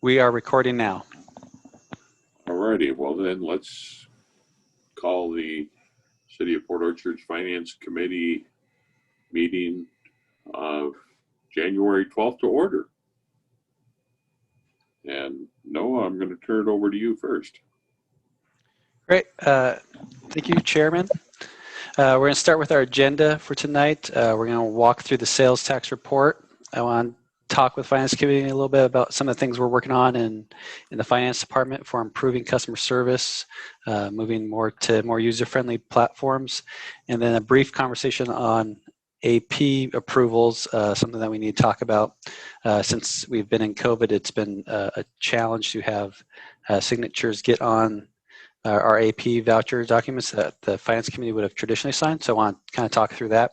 We are recording now. Alrighty, well then let's call the City of Port Orchard's Finance Committee meeting of January 12th to order. And Noah, I'm going to turn it over to you first. Great. Thank you, Chairman. We're going to start with our agenda for tonight. We're going to walk through the sales tax report. I want to talk with Finance Committee a little bit about some of the things we're working on in the Finance Department for improving customer service, moving more to more user-friendly platforms, and then a brief conversation on AP approvals, something that we need to talk about. Since we've been in COVID, it's been a challenge to have signatures get on our AP voucher documents that the Finance Committee would have traditionally signed. So I want to kind of talk through that.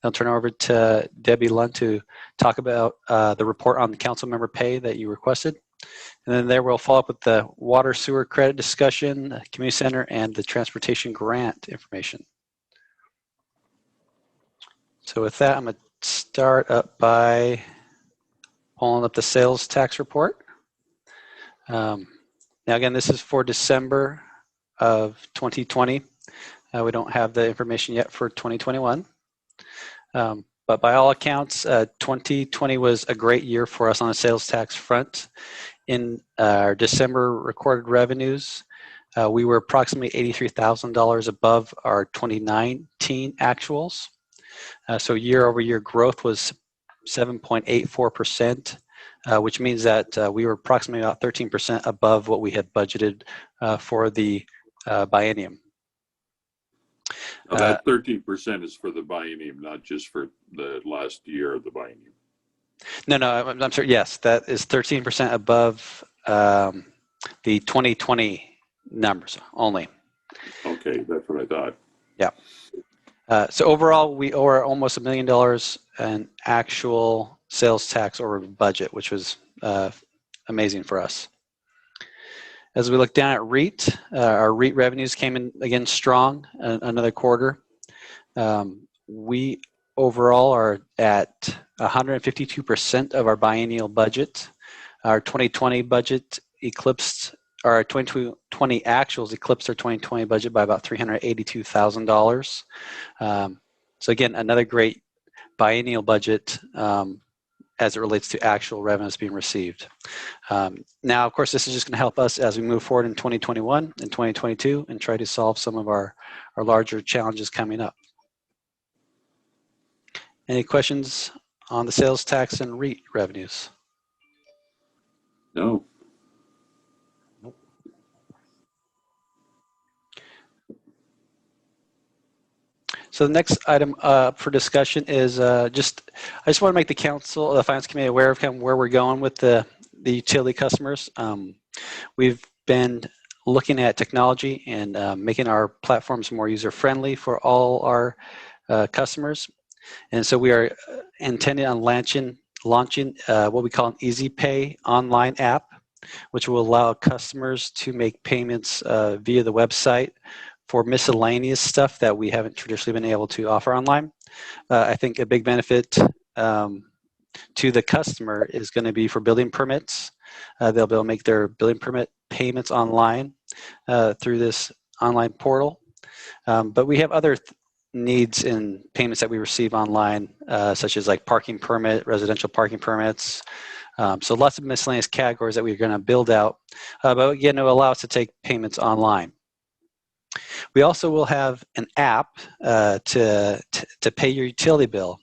I'll turn over to Debbie Lund to talk about the report on the council member pay that you requested. And then there we'll follow up with the water sewer credit discussion, community center, and the transportation grant information. So with that, I'm going to start up by pulling up the sales tax report. Now again, this is for December of 2020. We don't have the information yet for 2021. But by all accounts, 2020 was a great year for us on the sales tax front. In our December recorded revenues, we were approximately $83,000 above our 2019 actuals. So year over year growth was 7.84%, which means that we were approximately about 13% above what we had budgeted for the biennium. Now that 13% is for the biennium, not just for the last year of the biennium. No, I'm sorry. Yes, that is 13% above the 2020 numbers only. Okay, that's what I thought. Yeah. So overall, we owe almost $1 million in actual sales tax over budget, which was amazing for us. As we look down at REIT, our REIT revenues came in again strong another quarter. We overall are at 152% of our biennial budget. Our 2020 budget eclipsed, or our 2020 actuals eclipsed our 2020 budget by about $382,000. So again, another great biennial budget as it relates to actual revenues being received. Now, of course, this is just going to help us as we move forward in 2021 and 2022 and try to solve some of our larger challenges coming up. Any questions on the sales tax and REIT revenues? No. So the next item for discussion is I just want to make the council, the Finance Committee, aware of kind of where we're going with the utility customers. We've been looking at technology and making our platforms more user-friendly for all our customers. And so we are intending on launching what we call an Easy Pay online app, which will allow customers to make payments via the website for miscellaneous stuff that we haven't traditionally been able to offer online. I think a big benefit to the customer is going to be for building permits. They'll be able to make their building permit payments online through this online portal. But we have other needs in payments that we receive online, such as like parking permit, residential parking permits. So lots of miscellaneous categories that we're going to build out. But again, it will allow us to take payments online. We also will have an app to pay your utility bill.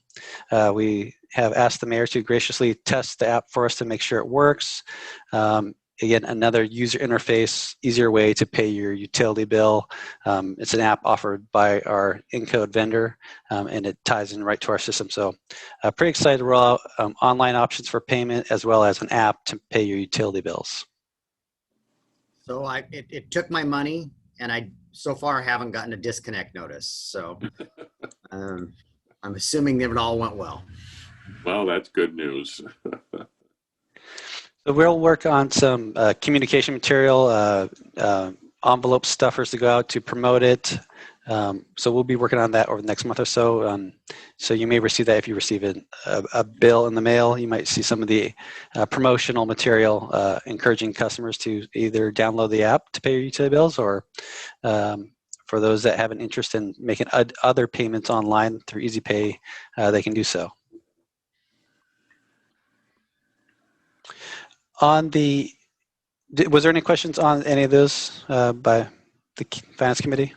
We have asked the mayor to graciously test the app for us to make sure it works. Again, another user interface, easier way to pay your utility bill. It's an app offered by our Encode vendor, and it ties in right to our system. So pretty excited to roll out online options for payment as well as an app to pay your utility bills. So it took my money, and I so far haven't gotten a disconnect notice. So I'm assuming that it all went well. Well, that's good news. So we'll work on some communication material, envelope stuffers to go out to promote it, So we'll be working on that over the next month or so. So you may receive that if you receive a bill in the mail. You might see some of the promotional material encouraging customers to either download the app to pay your utility bills, or for those that have an interest in making other payments online through Easy Pay, they can do so. Was there any questions on any of those by the Finance Committee?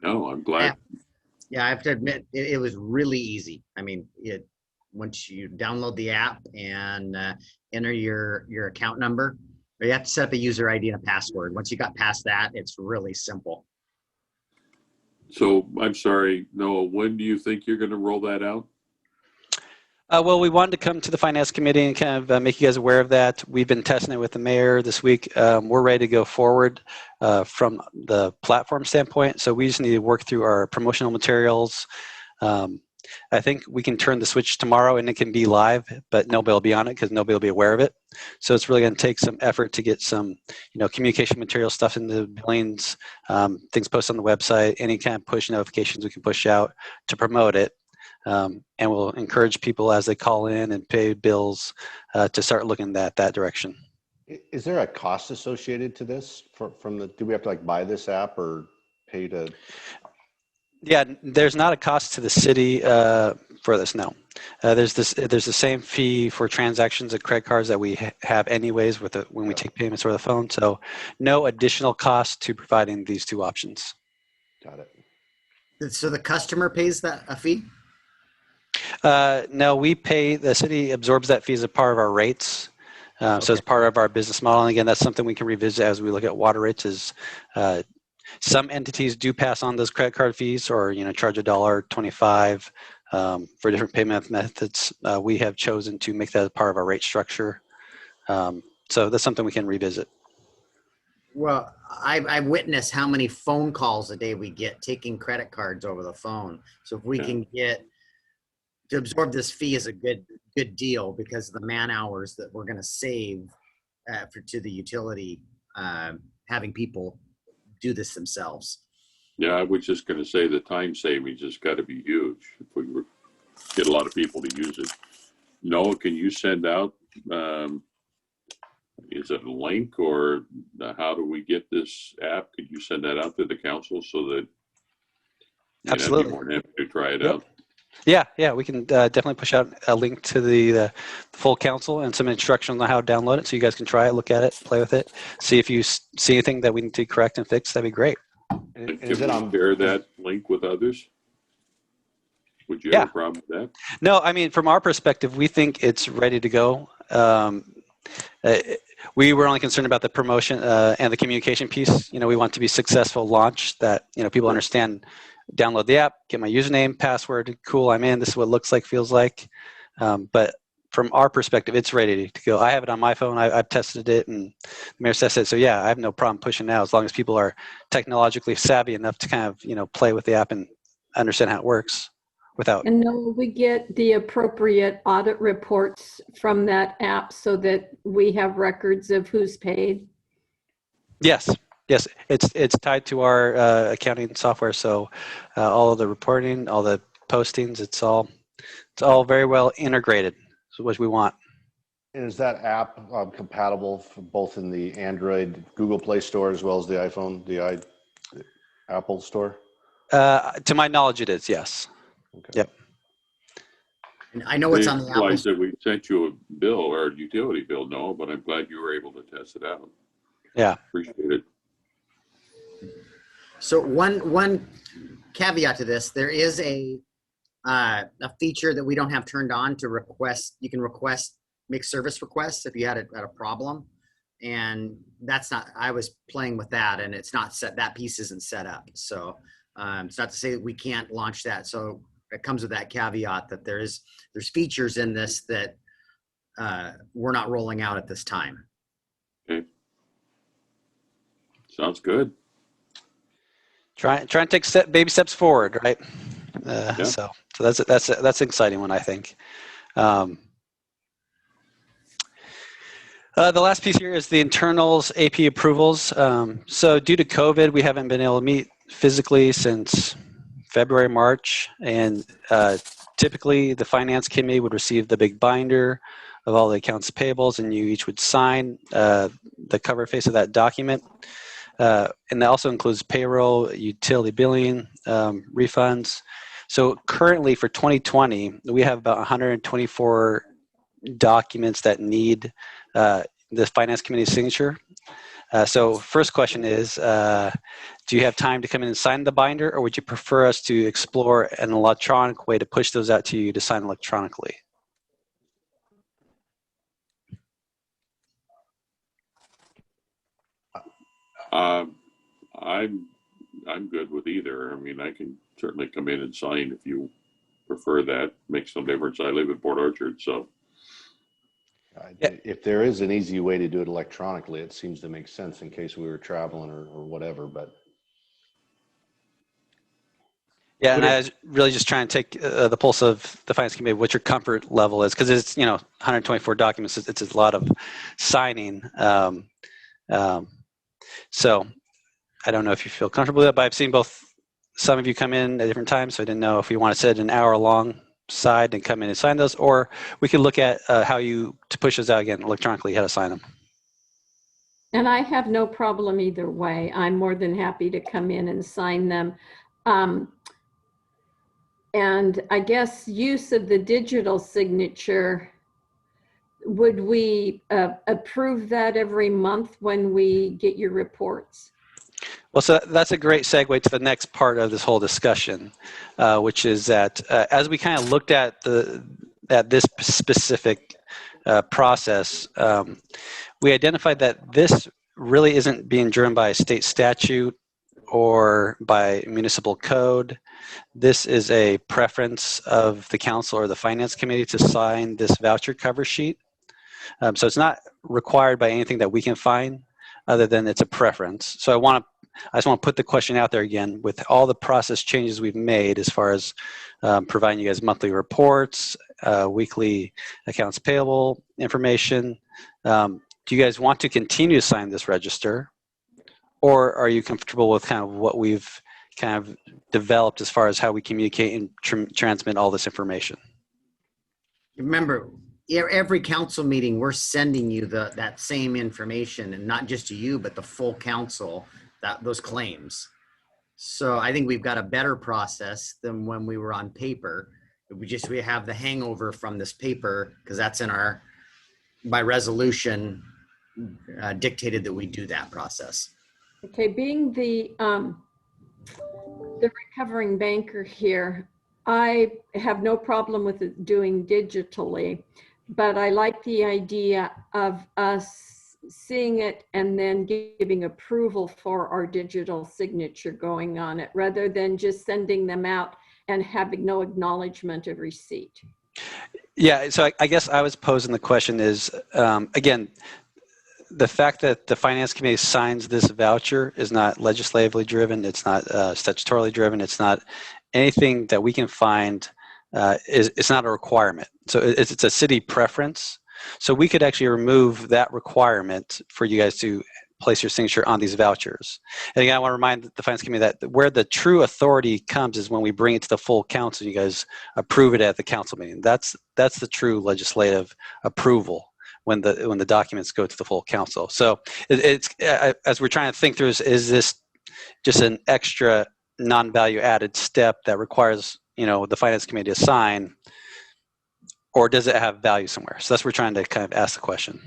No, I'm glad. Yeah, I have to admit, it was really easy. I mean, once you download the app and enter your account number, or you have to set up a user ID and a password. Once you got past that, it's really simple. So I'm sorry, Noah, when do you think you're going to roll that out? Well, we wanted to come to the Finance Committee and kind of make you guys aware of that. We've been testing it with the mayor this week. We're ready to go forward from the platform standpoint. So we just need to work through our promotional materials. I think we can turn the switch tomorrow and it can be live, but nobody will be on it because nobody will be aware of it. So it's really going to take some effort to get some, communication material stuff in the billings, things posted on the website, any kind of push notifications we can push out to promote it. And we'll encourage people as they call in and pay bills to start looking that direction. Is there a cost associated to this do we have to buy this app or pay to? Yeah, there's not a cost to the city for this, no. There's the same fee for transactions of credit cards that we have anyways when we take payments over the phone. So no additional cost to providing these two options. Got it. So the customer pays a fee? No, the city absorbs that fee as a part of our rates. So as part of our business model, and again, that's something we can revisit as we look at water rates. Is some entities do pass on those credit card fees, or charge $1.25 for different payment methods. We have chosen to make that a part of our rate structure. So that's something we can revisit. Well, I witness how many phone calls a day we get taking credit cards over the phone. So if we can get to absorb this fee is a good deal because of the man hours that we're going to save to the utility, having people do this themselves. Yeah, I was just going to say the time savings has got to be huge if we get a lot of people to use it. Noah, can you send out, is it a link, or how do we get this app? Could you send that out to the council so that Absolutely. I'd be more than happy to try it out? Yeah, we can definitely push out a link to the full council and some instructions on how to download it, so you guys can try it, look at it, play with it, see if you see anything that we need to correct and fix. That'd be great. Can we share that link with others? Would you have a problem with that? No, I mean, from our perspective, we think it's ready to go. We were only concerned about the promotion and the communication piece. We want to be successful launch that, people understand, download the app, get my username, password, cool, I'm in, this is what it looks like, feels like. But from our perspective, it's ready to go. I have it on my phone. I've tested it, and the mayor said so. Yeah, I have no problem pushing now as long as people are technologically savvy enough to kind of, play with the app and understand how it works without. And no, we get the appropriate audit reports from that app so that we have records of who's paid. Yes, it's tied to our accounting software. So all of the reporting, all the postings, it's all very well integrated. So what we want. And is that app compatible for both in the Android Google Play Store as well as the iPhone, the Apple Store? To my knowledge, it is, yes. Okay. Yep. And I know it's on the Apple. That we sent you a bill or a utility bill, no, but I'm glad you were able to test it out. Yeah. Appreciate it. So one caveat to this, there is a feature that we don't have turned on to request. You can make service requests if you had a problem, and that's not. I was playing with that, and it's not set. That piece isn't set up. So it's not to say that we can't launch that. So it comes with that caveat that there's features in this that we're not rolling out at this time. Okay. Sounds good. Try and take baby steps forward, right? So that's an exciting one, I think. The last piece here is the internals AP approvals. So due to COVID, we haven't been able to meet physically since February, March, and typically the finance committee would receive the big binder of all the accounts payables, and you each would sign the cover face of that document. And that also includes payroll, utility billing, refunds. So currently for 2020, we have about 124 documents that need the finance committee's signature. So first question is, do you have time to come in and sign the binder, or would you prefer us to explore an electronic way to push those out to you to sign electronically? I'm good with either. I mean, I can certainly come in and sign if you prefer that. Makes no difference. I live in Port Orchard, so. If there is an easy way to do it electronically, it seems to make sense in case we were traveling or whatever, but. Yeah, and I was really just trying to take the pulse of the finance committee, what your comfort level is, because it's 124 documents. It's a lot of signing. So I don't know if you feel comfortable with that, but I've seen some of you come in at different times, so I didn't know if you want to set an hour long side and come in and sign those, or we could look at how to push those out again electronically, how to sign them. And I have no problem either way. I'm more than happy to come in and sign them. And I guess use of the digital signature, would we approve that every month when we get your reports? Well, so that's a great segue to the next part of this whole discussion, which is that as we kind of looked at this specific process, we identified that this really isn't being driven by a state statute or by municipal code. This is a preference of the council or the finance committee to sign this voucher cover sheet. So it's not required by anything that we can find other than it's a preference. So I just want to put the question out there again. With all the process changes we've made as far as providing you guys monthly reports, weekly accounts payable information, do you guys want to continue to sign this register, or are you comfortable with kind of what we've kind of developed as far as how we communicate and transmit all this information? Remember, every council meeting, we're sending you that same information, and not just to you, but the full council, those claims. So I think we've got a better process than when we were on paper. We have the hangover from this paper because that's by resolution dictated that we do that process. Okay, being the recovering banker here, I have no problem with it doing digitally, but I like the idea of us seeing it and then giving approval for our digital signature going on it, rather than just sending them out and having no acknowledgement of receipt. Yeah, so I guess I was posing the question is, again, the fact that the finance committee signs this voucher is not legislatively driven. It's not statutorily driven. It's not anything that we can find. It's not a requirement. So it's a city preference. So we could actually remove that requirement for you guys to place your signature on these vouchers. And again, I want to remind the finance committee that where the true authority comes is when we bring it to the full council. You guys approve it at the council meeting. That's the true legislative approval. When the documents go to the full council. So it's as we're trying to think through, is this just an extra non-value added step that requires the finance committee to sign, or does it have value somewhere? So that's what we're trying to kind of ask the question.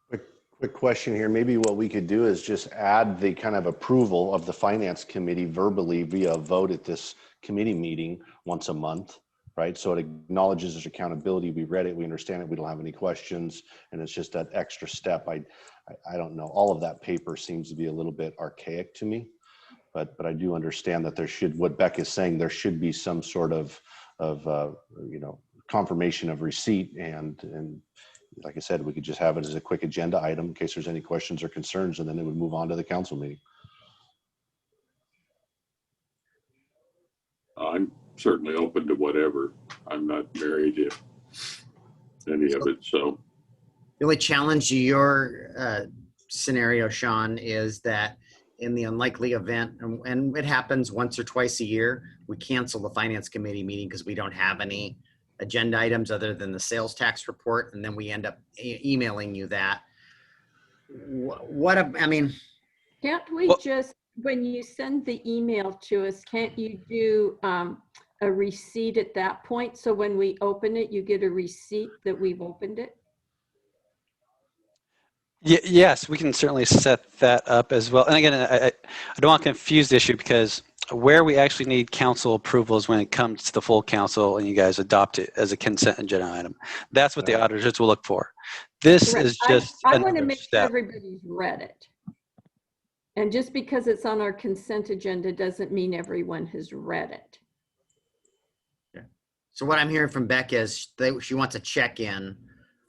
Quick question here. Maybe what we could do is just add the kind of approval of the finance committee verbally via a vote at this committee meeting once a month. Right, so it acknowledges there's accountability. We read it, we understand it, we don't have any questions, and it's just that extra step. I don't know. All of that paper seems to be a little bit archaic to me, but I do understand that there should. What Beck is saying, there should be some sort of confirmation of receipt, and like I said, we could just have it as a quick agenda item in case there's any questions or concerns, and then it would move on to the council meeting. I'm certainly open to whatever. I'm not married to any of it, so. The only challenge to your scenario, Sean, is that in the unlikely event, and it happens once or twice a year, we cancel the finance committee meeting because we don't have any agenda items other than the sales tax report, and then we end up emailing you that. I mean, Can't we Well- just, when you send the email to us, can't you do a receipt at that point? So when we open it, you get a receipt that we've opened it? Yes, we can certainly set that up as well. And again, I don't want to confuse the issue, because where we actually need council approval is when it comes to the full council and you guys adopt it as a consent agenda item. That's what the Right. auditors will look for. This Correct. is just I want to another make sure step. everybody's read it. And just because it's on our consent agenda doesn't mean everyone has read it. so what I'm hearing from Beck is she wants a check-in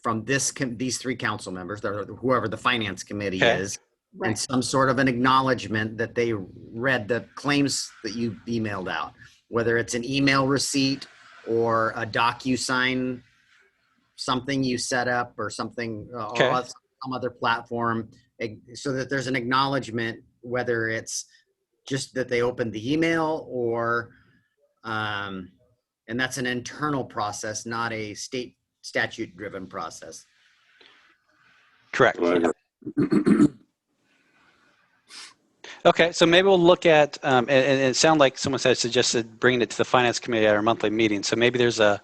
from these three council members, or whoever the finance committee Okay. is, Right. and some sort of an acknowledgement that they read the claims that you emailed out, whether it's an email receipt or a DocuSign, something you set up or something, Okay. or some other platform, so that there's an acknowledgement, whether it's just that they opened the email or, and that's an internal process, not a state statute driven process. Correct. Well, Okay, so maybe we'll look at, and it sounded like someone suggested bringing it to the finance committee at our monthly meeting. So maybe there's a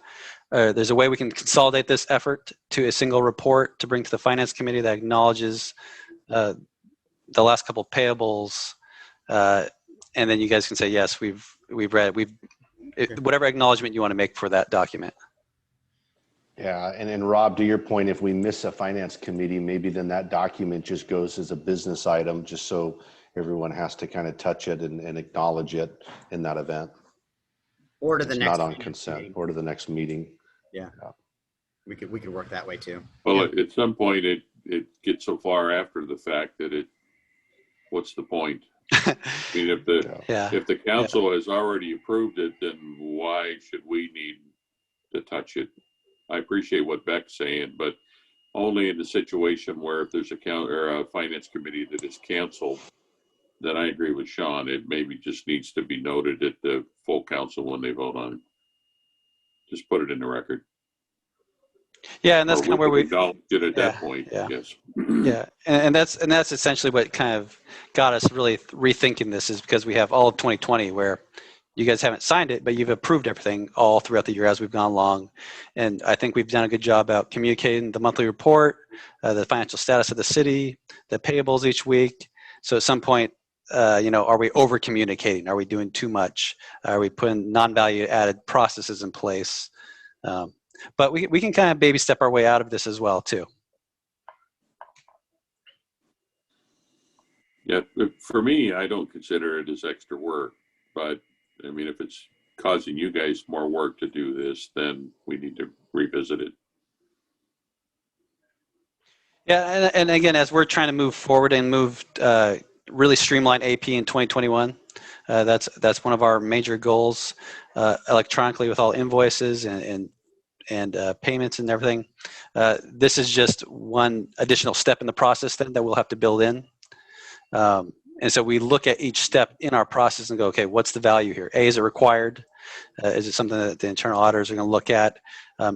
way we can consolidate this effort to a single report to bring to the finance committee that acknowledges the last couple payables, and then you guys can say, yes, we've read, whatever acknowledgement you want to make for that document. Yeah, and Rob, to your point, if we miss a finance committee, maybe then that document just goes as a business item, just so everyone has to kind of touch it and acknowledge it in that event. Or to the It's next not on finance consent, meeting. or to the next meeting. We could work that way too. Well, at some point, it gets so far after the fact that what's the point? I mean, Yeah. if the council has already approved it, then why should we need to touch it? I appreciate what Beck's saying, but only in the situation where if there's a finance committee that is canceled, then I agree with Sean. It maybe just needs to be noted at the full council when they vote on it. Just put it in the record. Yeah, and that's Or kind of where we. acknowledge it at Yeah, that point. yeah. Yes. Yeah, and that's essentially what kind of got us really rethinking this, is because we have all of 2020 where you guys haven't signed it, but you've approved everything all throughout the year as we've gone along. And I think we've done a good job about communicating the monthly report, the financial status of the city, the payables each week. So at some point, are we over communicating? Are we doing too much? Are we putting non-value added processes in place? But we can kind of baby step our way out of this as well too. Yeah, for me, I don't consider it as extra work, but I mean, if it's causing you guys more work to do this, then we need to revisit it. Yeah, and again, as we're trying to move forward and really streamline AP in 2021, that's one of our major goals, electronically with all invoices and payments and everything. This is just one additional step in the process then that we'll have to build in. And so we look at each step in our process and go, okay, what's the value here? A, is it required? Is it something that the internal auditors are going to look at?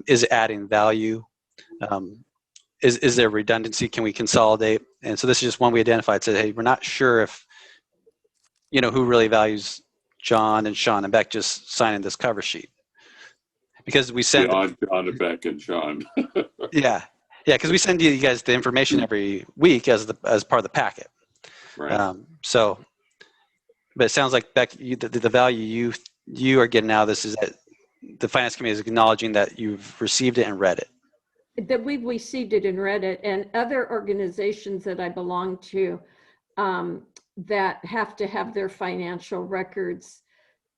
Is it adding value? Is there redundancy? Can we consolidate? And so this is just one we identified. Said, hey, we're not sure if, who really values John and Sean and Beck just signing this cover sheet. Because we send... John and Beck and Sean. Yeah, because we send you guys the information every week as part of the packet. Right. But it sounds like, Beck, the value you are getting out of this is that the finance committee is acknowledging that you've received it and read it. That we've received it and read it, and other organizations that I belong to that have to have their financial records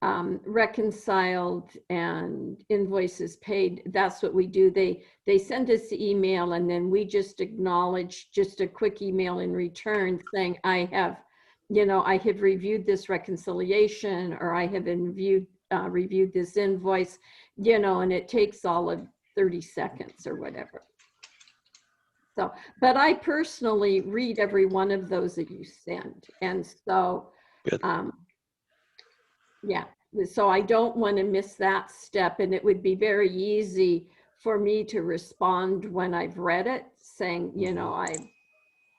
reconciled and invoices paid. That's what we do. They send us the email, and then we just acknowledge, just a quick email in return saying, I have reviewed this reconciliation, or I have reviewed this invoice, and it takes all of 30 seconds or whatever. So, but I personally read every one of those that you send. And so, Good. yeah, so I don't want to miss that step. And it would be very easy for me to respond when I've read it, saying, you know,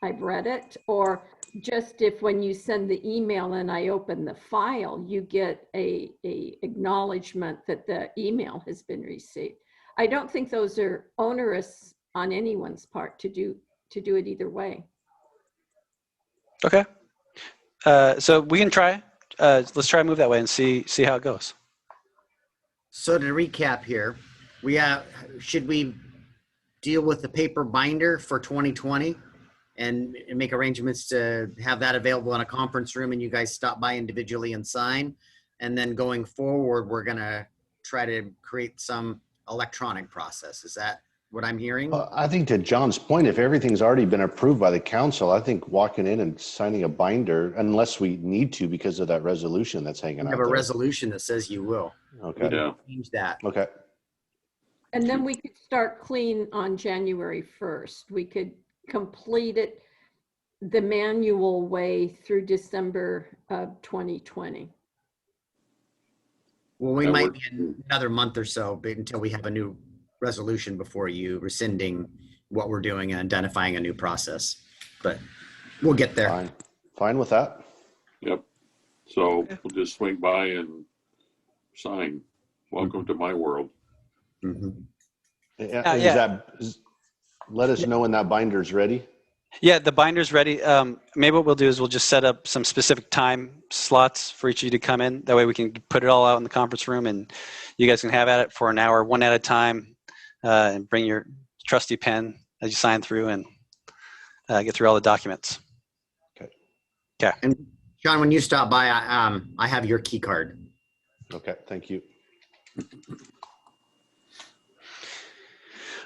I've read it, or just if when you send the email and I open the file, you get a acknowledgement that the email has been received. I don't think those are onerous on anyone's part to do it either way. Okay. So we can try. Let's try and move that way and see how it goes. So to recap here, should we deal with the paper binder for 2020 and make arrangements to have that available in a conference room and you guys stop by individually and sign? And then going forward, we're gonna try to create some electronic process. Is that what I'm hearing? I think to John's point, if everything's already been approved by the council, I think walking in and signing a binder, unless we need to because of that resolution that's hanging We out have a there. resolution that says you will. Okay. Yeah. Change that. Okay. And then we could start clean on January 1st. We could complete it the manual way through December of 2020. Well, we That might works. be another month or so until we have a new resolution before you rescinding what we're doing and identifying a new process. But we'll get there. Fine with that. Yep. So we'll just swing by and sign. Welcome to my world. Mhm. Yeah. Let us know when that binder's ready. Yeah, the binder's ready. Maybe what we'll do is we'll just set up some specific time slots for each of you to come in. That way we can put it all out in the conference room and you guys can have at it for an hour, one at a time, and bring your trusty pen as you sign through and get through all the documents. Okay. And John, when you stop by, I have your key card. Okay, thank you.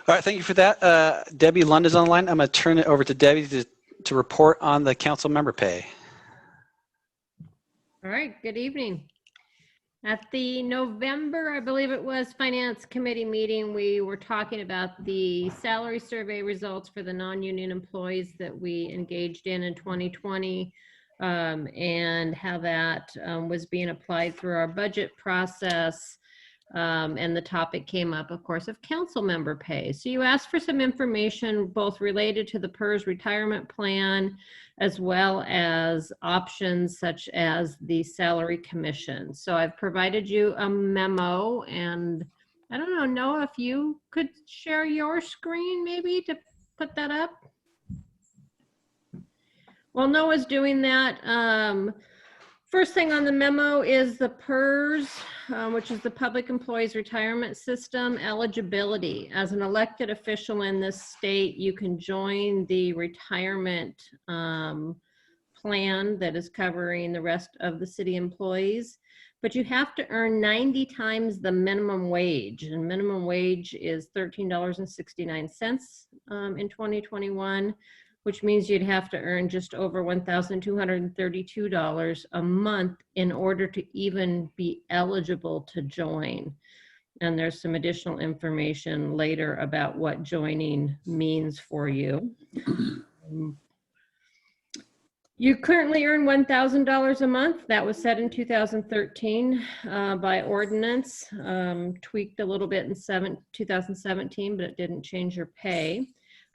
All right, thank you for that. Debbie Lund is on the line. I'm going to turn it over to Debbie to report on the council member pay. All right, good evening. At the November, I believe it was, Finance Committee meeting, we were talking about the salary survey results for the non-union employees that we engaged in 2020 and how that was being applied through our budget process. And the topic came up, of course, of council member pay. So you asked for some information both related to the PERS retirement plan as well as options such as the salary commission. So I've provided you a memo, and I don't know, Noah, if you could share your screen maybe to put that up. While Noah's doing that, first thing on the memo is the PERS, which is the Public Employees Retirement System eligibility. As an elected official in this state, you can join the retirement plan that is covering the rest of the city employees, but you have to earn 90 times the minimum wage, and minimum wage is $13.69 in 2021. Which means you'd have to earn just over $1,232 a month in order to even be eligible to join. And there's some additional information later about what joining means for you. You currently earn $1,000 a month. That was set in 2013 by ordinance, tweaked a little bit in 2017, but it didn't change your pay.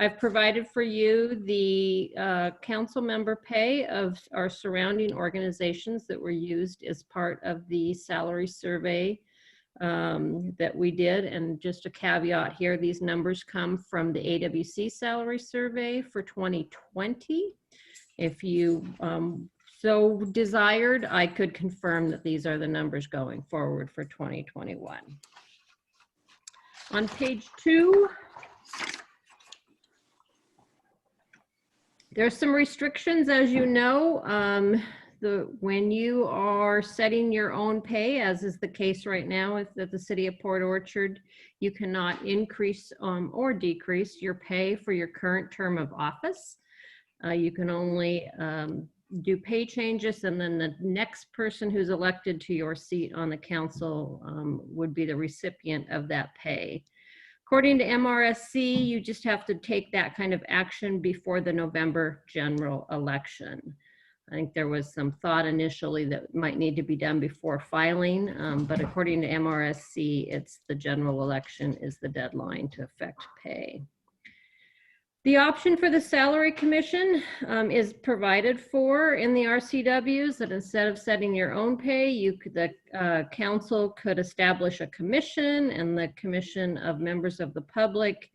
I've provided for you the council member pay of our surrounding organizations that were used as part of the salary survey that we did. And just a caveat here, these numbers come from the AWC salary survey for 2020. If you so desired, I could confirm that these are the numbers going forward for 2021. On page 2, there's some restrictions, as you know. When you are setting your own pay, as is the case right now at the city of Port Orchard, you cannot increase or decrease your pay for your current term of office. You can only do pay changes, and then the next person who's elected to your seat on the council would be the recipient of that pay. According to MRSC, you just have to take that kind of action before the November general election. I think there was some thought initially that might need to be done before filing, but according to MRSC, it's the general election is the deadline to affect pay. The option for the salary commission is provided for in the RCWs, that instead of setting your own pay, the council could establish a commission, and the commission of members of the public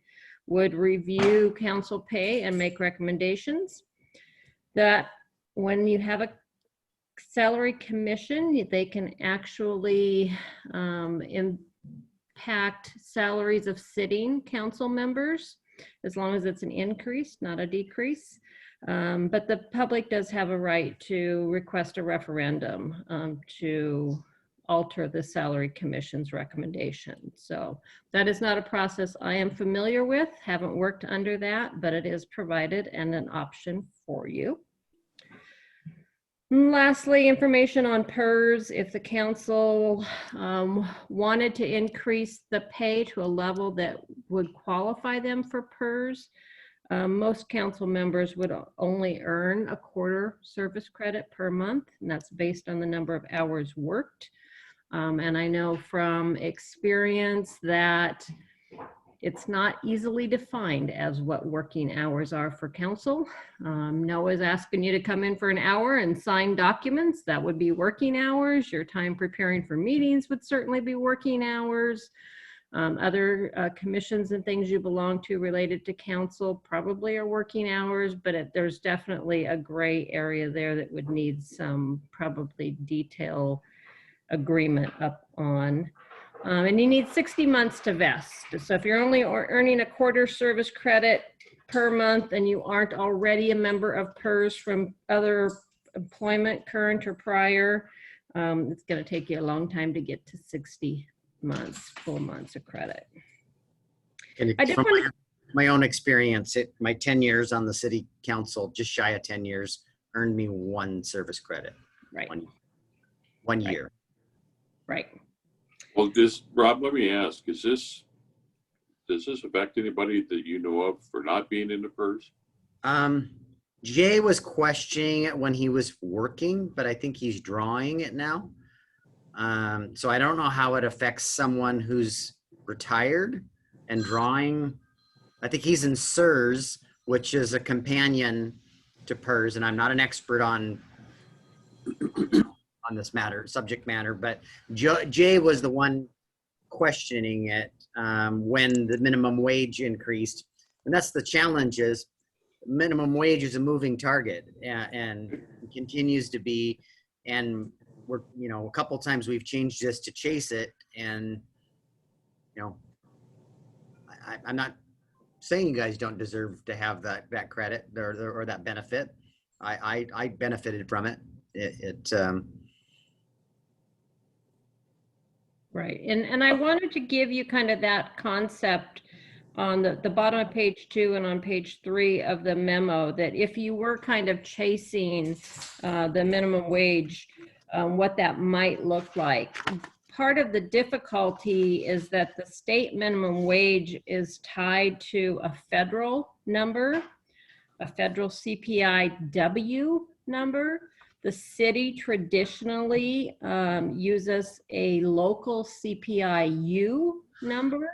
would review council pay and make recommendations. That when you have a salary commission, they can actually impact salaries of sitting council members, as long as it's an increase, not a decrease. But the public does have a right to request a referendum to alter the salary commission's recommendation. So that is not a process I am familiar with, haven't worked under that, but it is provided and an option for you. And lastly, information on PERS. If the council wanted to increase the pay to a level that would qualify them for PERS, most council members would only earn a quarter service credit per month, and that's based on the number of hours worked. And I know from experience that it's not easily defined as what working hours are for council. Noah's asking you to come in for an hour and sign documents. That would be working hours. Your time preparing for meetings would certainly be working hours. Other commissions and things you belong to related to council probably are working hours, but there's definitely a gray area there that would need some probably detail agreement up on. And you need 60 months to vest. So if you're only earning a quarter service credit per month and you aren't already a member of PERS from other employment, current or prior, it's going to take you a long time to get to 60 months, full months of credit. And from my own experience, my 10 years on the city council, just shy of 10 years, earned me one service credit. Right. One year. Right. Well, Rob, let me ask, does this affect anybody that you know of for not being in the PERS? Jay was questioning it when he was working, but I think he's drawing it now. So I don't know how it affects someone who's retired and drawing. I think he's in SERS, which is a companion to PERS, and I'm not an expert on this subject matter, but Jay was the one questioning it when the minimum wage increased. And that's the challenge, is minimum wage is a moving target and continues to be. And we're, a couple times we've changed this to chase it. And, I'm not saying you guys don't deserve to have that credit or that benefit. I benefited from it. Right. And I wanted to give you kind of that concept on the bottom of page 2 and on page 3 of the memo, that if you were kind of chasing the minimum wage, what that might look like. Part of the difficulty is that the state minimum wage is tied to a federal number, a federal CPI-W number. The city traditionally uses a local CPI-U number,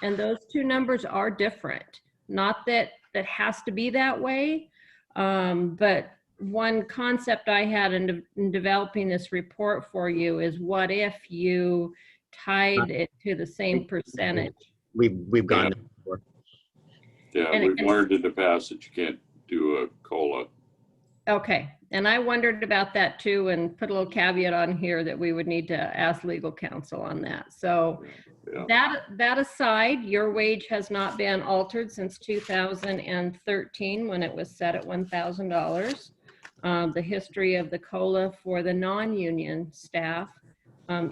and those two numbers are different. Not that that has to be that way, but one concept I had in developing this report for you is, what if you tied it to the same percentage? We've gone before. Yeah, we've learned in the past that you can't do a COLA. Okay, and I wondered about that too, and put a little caveat on here that we would need to ask legal counsel on that. So that aside, your wage has not been altered since 2013 when it was set at $1,000. The history of the COLA for the non-union staff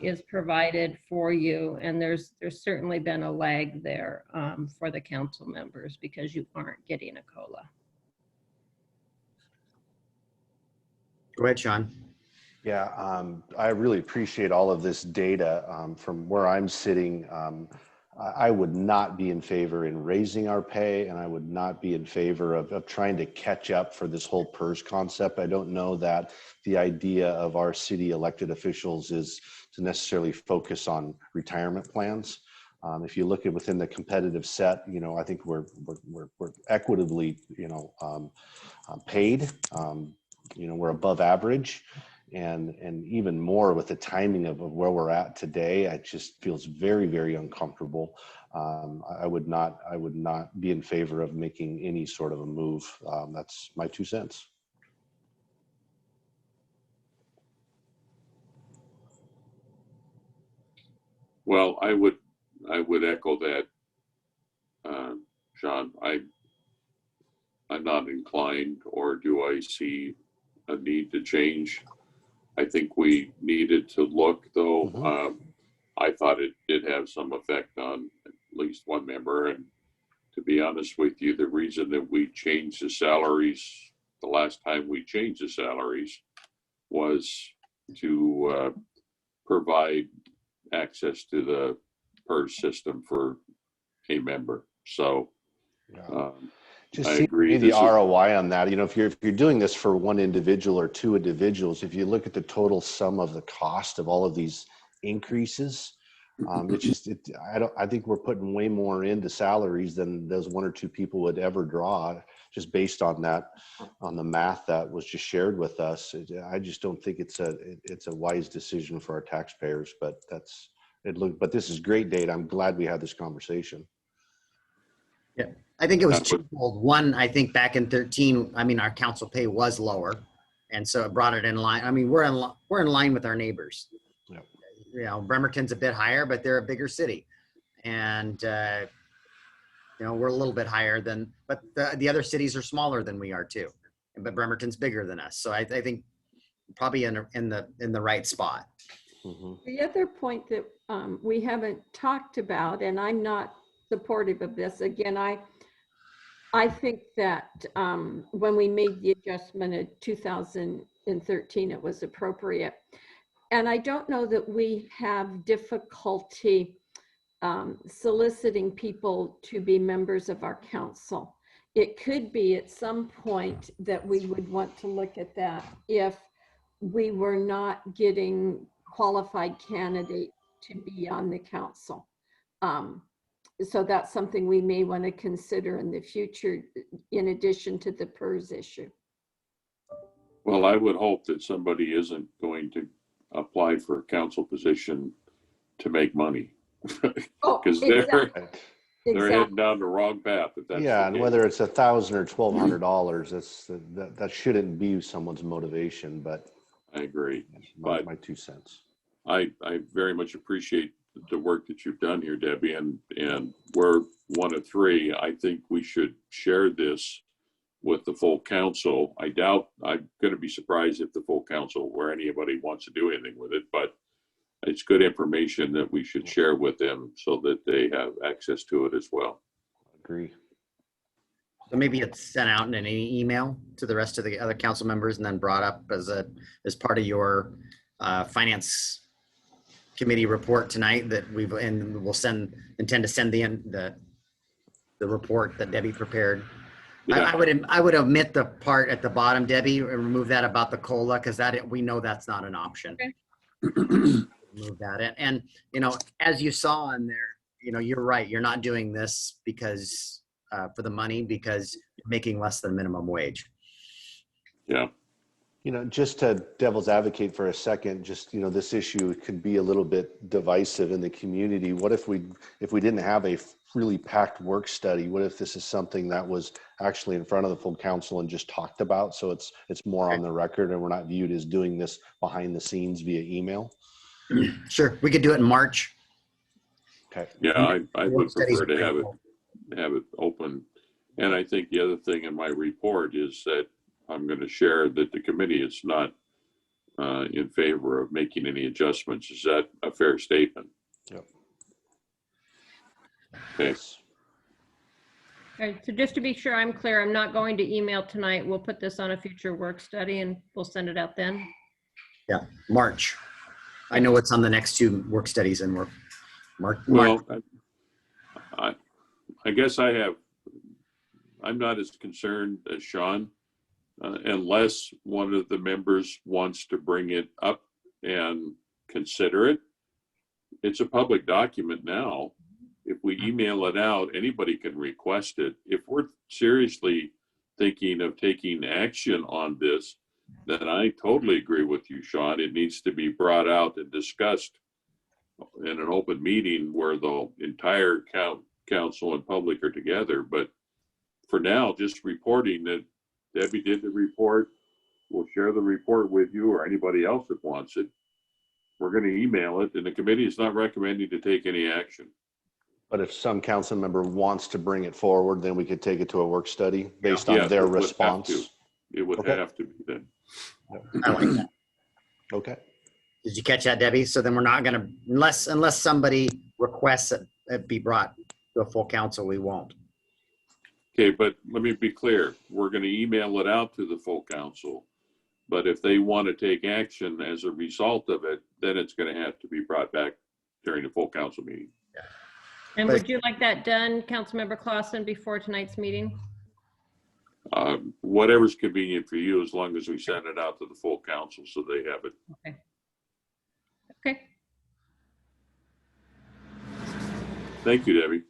is provided for you, and there's certainly been a lag there for the council members because you aren't getting a COLA. Go ahead, Sean. Yeah, I really appreciate all of this data. From where I'm sitting, I would not be in favor in raising our pay, and I would not be in favor of trying to catch up for this whole PERS concept. I don't know that the idea of our city elected officials is to necessarily focus on retirement plans. If you look at within the competitive set, you know, I think we're equitably, you know, paid. You know, we're above average. And even more with the timing of where we're at today, it just feels very, very uncomfortable. I would not be in favor of making any sort of a move. That's my 2 cents. Well, I would echo that, Sean. I'm not inclined, or do I see a need to change. I think we needed to look, though. I thought it did have some effect on at least one member. And to be honest with you, the reason that we changed the salaries, the last time we changed the salaries, was to provide access to the PERS system for a member. So Just I see agree. the ROI on that. You know, if you're doing this for one individual or two individuals, if you look at the total sum of the cost of all of these increases, I think we're putting way more into salaries than those one or two people would ever draw, just based on that, on the math that was just shared with us. I just don't think it's a wise decision for our taxpayers. But but this is great data. I'm glad we had this conversation. Yeah, I think it was twofold. One, I think back in 13, I mean, our council pay was lower, and so it brought it in line. I mean, we're in line with our neighbors. Yep. You know, Bremerton's a bit higher, but they're a bigger city, and you know, we're a little bit higher than. But the other cities are smaller than we are too, but Bremerton's bigger than us. So I think probably in the right spot. Mm-hmm. The other point that we haven't talked about, and I'm not supportive of this. Again, I think that when we made the adjustment in 2013, it was appropriate. And I don't know that we have difficulty soliciting people to be members of our council. It could be at some point that we would want to look at that if we were not getting qualified candidates to be on the council. So that's something we may want to consider in the future, in addition to the PERS issue. Well, I would hope that somebody isn't going to apply for a council position to make money. Oh, Because exactly. they're heading down the wrong path. If that's Yeah, the and case. whether it's $1,000 or $1,200, that shouldn't be someone's motivation. But I agree. my But 2 cents. I very much appreciate the work that you've done here, Debbie, and we're one of three. I think we should share this with the full council. I'm going to be surprised if the full council or anybody wants to do anything with it, but it's good information that we should share with them so that they have access to it as well. Agree. So maybe it's sent out in an email to the rest of the other council members and then brought up as part of your finance committee report tonight that we'll intend to send the report that Debbie prepared. Yeah. I would omit the part at the bottom, Debbie, and remove that about the COLA, because we know that's not an option. Okay. Remove that. And you know, as you saw on there, you know, you're right. You're not doing this because for the money, because you're making less than minimum wage. Yeah. You know, just to devil's advocate for a second, just, you know, this issue could be a little bit divisive in the community. What if we didn't have a really packed work study? What if this is something that was actually in front of the full council and just talked about? So it's more on the record and we're not viewed as doing this behind the scenes via email. Sure. We could do it in March. Okay. Yeah, I would Studies prefer are to have pretty it open. And I think the other thing in my report is that I'm going to share that the committee is not in favor of making any adjustments. Is that a fair statement? Yep. Okay. Yes. All right, so just to be sure I'm clear, I'm not going to email tonight. We'll put this on a future work study and we'll send it out then. Yeah, March. I know it's on the next two work studies and March. Well, I guess I'm not as concerned as Sean, unless one of the members wants to bring it up and consider it. It's a public document now. If we email it out, anybody can request it. If we're seriously thinking of taking action on this, then I totally agree with you, Sean. It needs to be brought out and discussed in an open meeting where the entire council and public are together. But for now, just reporting that Debbie did the report, we'll share the report with you or anybody else that wants it. We're going to email it, and the committee is not recommending to take any action. But if some council member wants to bring it forward, then we could take it to a work study based on Yes, their it would have response. to. It would Okay. have to be then. I like that. Okay. Did you catch that, Debbie? So then we're not gonna, unless somebody requests it be brought to a full council, we won't. Okay, but let me be clear. We're going to email it out to the full council. But if they want to take action as a result of it, then it's going to have to be brought back during the full council meeting. And But- would you like that done, Councilmember Clausen, before tonight's meeting? Whatever's convenient for you, as long as we send it out to the full council so they have it. Okay. Thank you, Debbie.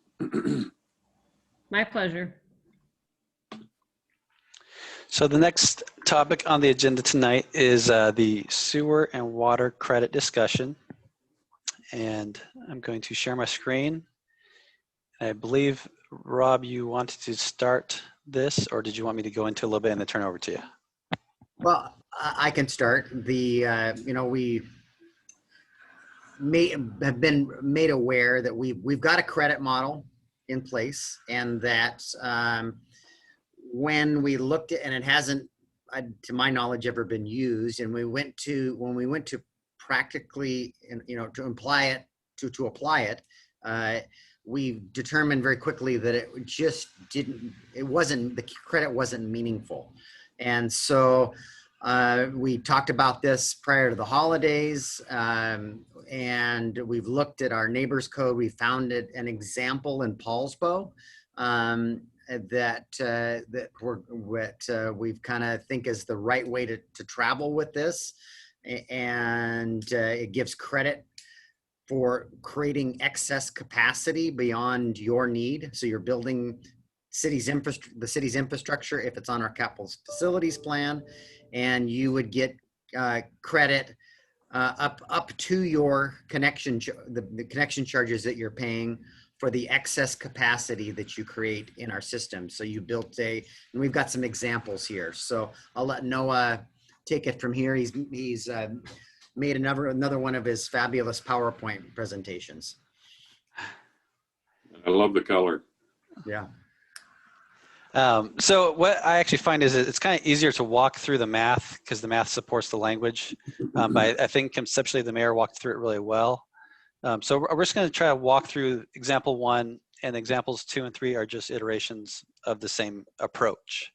My pleasure. So the next topic on the agenda tonight is the sewer and water credit discussion. And I'm going to share my screen. I believe, Rob, you wanted to start this, or did you want me to go into a little bit and then turn it over to you? Well, I can start. We have been made aware that we've got a credit model in place, and that when we looked at, and it hasn't, to my knowledge, ever been used, and when we went to practically, to apply it, we determined very quickly that the credit wasn't meaningful. And so we talked about this prior to the holidays, and we've looked at our neighbors code. We found an example in Paulsbo that we've kind of think is the right way to travel with this. And it gives credit for creating excess capacity beyond your need. So you're building the city's infrastructure if it's on our capital facilities plan, and you would get credit up to your connection, the connection charges that you're paying for the excess capacity that you create in our system. So you built and we've got some examples here. So I'll let Noah take it from here. He's made another one of his fabulous PowerPoint presentations. I love the color. Yeah. So what I actually find is it's kind of easier to walk through the math because the math supports the language. But I think conceptually the mayor walked through it really well. So we're just going to try to walk through example 1, and examples 2 and 3 are just iterations of the same approach.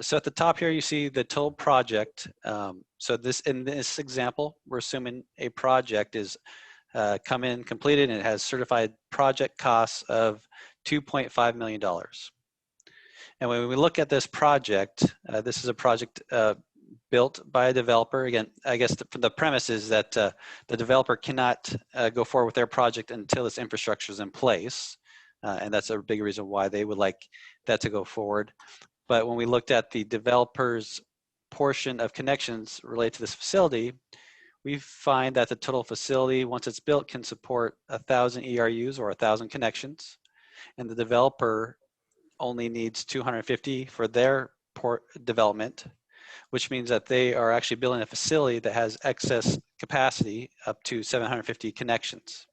So at the top here, you see the total project. So in this example, we're assuming a project is come in completed and it has certified project costs of $2.5 million. And when we look at this project, this is a project built by a developer. Again, I guess the premise is that the developer cannot go forward with their project until this infrastructure is in place. And that's a big reason why they would like that to go forward. But when we looked at the developer's portion of connections related to this facility, we find that the total facility, once it's built, can support 1,000 ERUs or 1,000 connections. And the developer only needs 250 for their port development, which means that they are actually building a facility that has excess capacity up to 750 connections.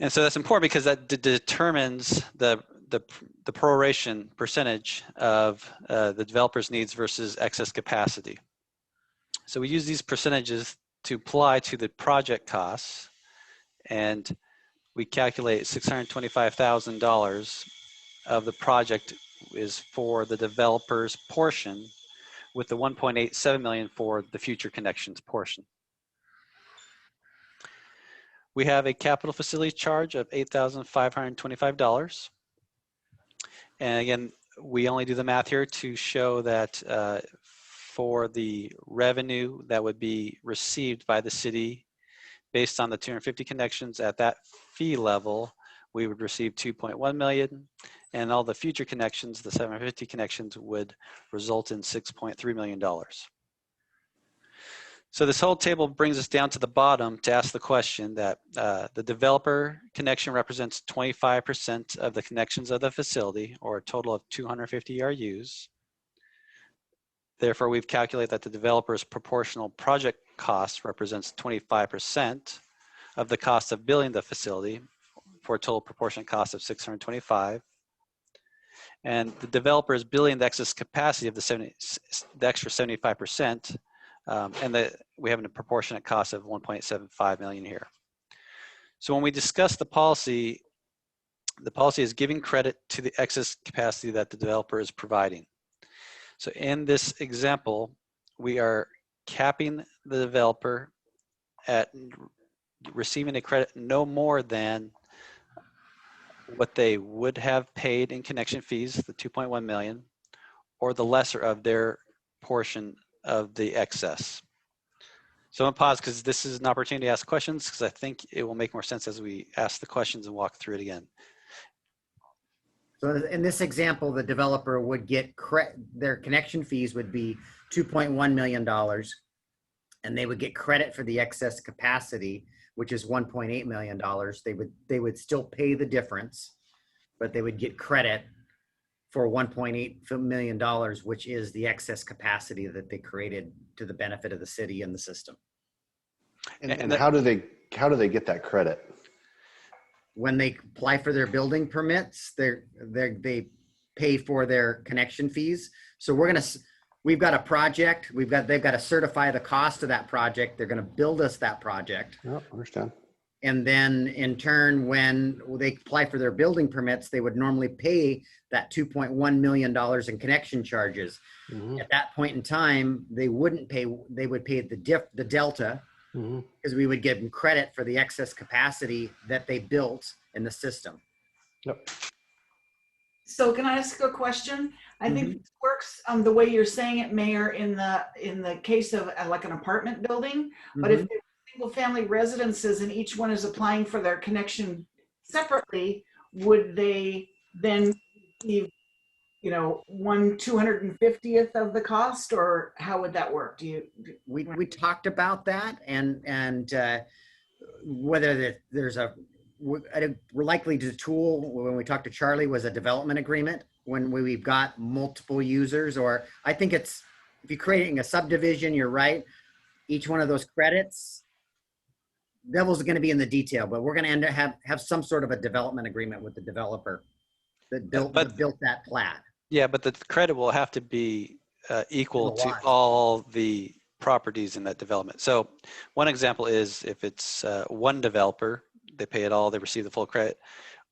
And so that's important because that determines the proration percentage of the developer's needs versus excess capacity. So we use these percentages to apply to the project costs, and we calculate $625,000 of the project is for the developer's portion, with the 1.87 million for the future connections portion. We have a capital facility charge of $8,525. And again, we only do the math here to show that for the revenue that would be received by the city based on the 250 connections at that fee level, we would receive 2.1 million, and all the future connections, the 750 connections, would result in $6.3 million. So this whole table brings us down to the bottom to ask the question that the developer connection represents 25% of the connections of the facility, or a total of 250 RUs. Therefore, we've calculated that the developer's proportional project cost represents 25% of the cost of building the facility, for a total proportionate cost of 625. And the developer is building the excess capacity of the extra 75%, and we have a proportionate cost of 1.75 million here. So when we discuss the policy is giving credit to the excess capacity that the developer is providing. So in this example, we are capping the developer at receiving a credit no more than what they would have paid in connection fees, the 2.1 million, or the lesser of their portion of the excess. So I'm gonna pause because this is an opportunity to ask questions, because I think it will make more sense as we ask the questions and walk through it again. So in this example, the developer would get their connection fees would be $2.1 million, and they would get credit for the excess capacity, which is $1.8 million. They would still pay the difference, but they would get credit for $1.8 million, which is the excess capacity that they created to the benefit of the city and the system. And how do they get that credit? When they apply for their building permits, they pay for their connection fees. So we've got a project. They've got to certify the cost of that project. They're going to build us that project. Oh, understand. And then in turn, when they apply for their building permits, they would normally pay that $2.1 million in connection charges. Mm-hmm. At that point in time, they wouldn't pay, they would pay the delta, because we would give them credit for the excess capacity that they built in the system. Yep. So can I ask a question? I think this works the way you're saying it, Mayor, in the case of like an apartment building. But if they're single family residences and each one is applying for their connection separately, would they then receive, 1/250th of the cost, or how would that work? We talked about that, and whether there's we're likely to tool when we talked to Charlie was a development agreement when we've got multiple users, or I think it's, if you're creating a subdivision, you're right. Each one of those credits, devil's going to be in the detail, but we're going to have some sort of a development agreement with the developer that built that plat. Yeah, but the credit will have to be equal to lot. all the properties in that development. So one example is if it's one developer, they pay it all, they receive the full credit.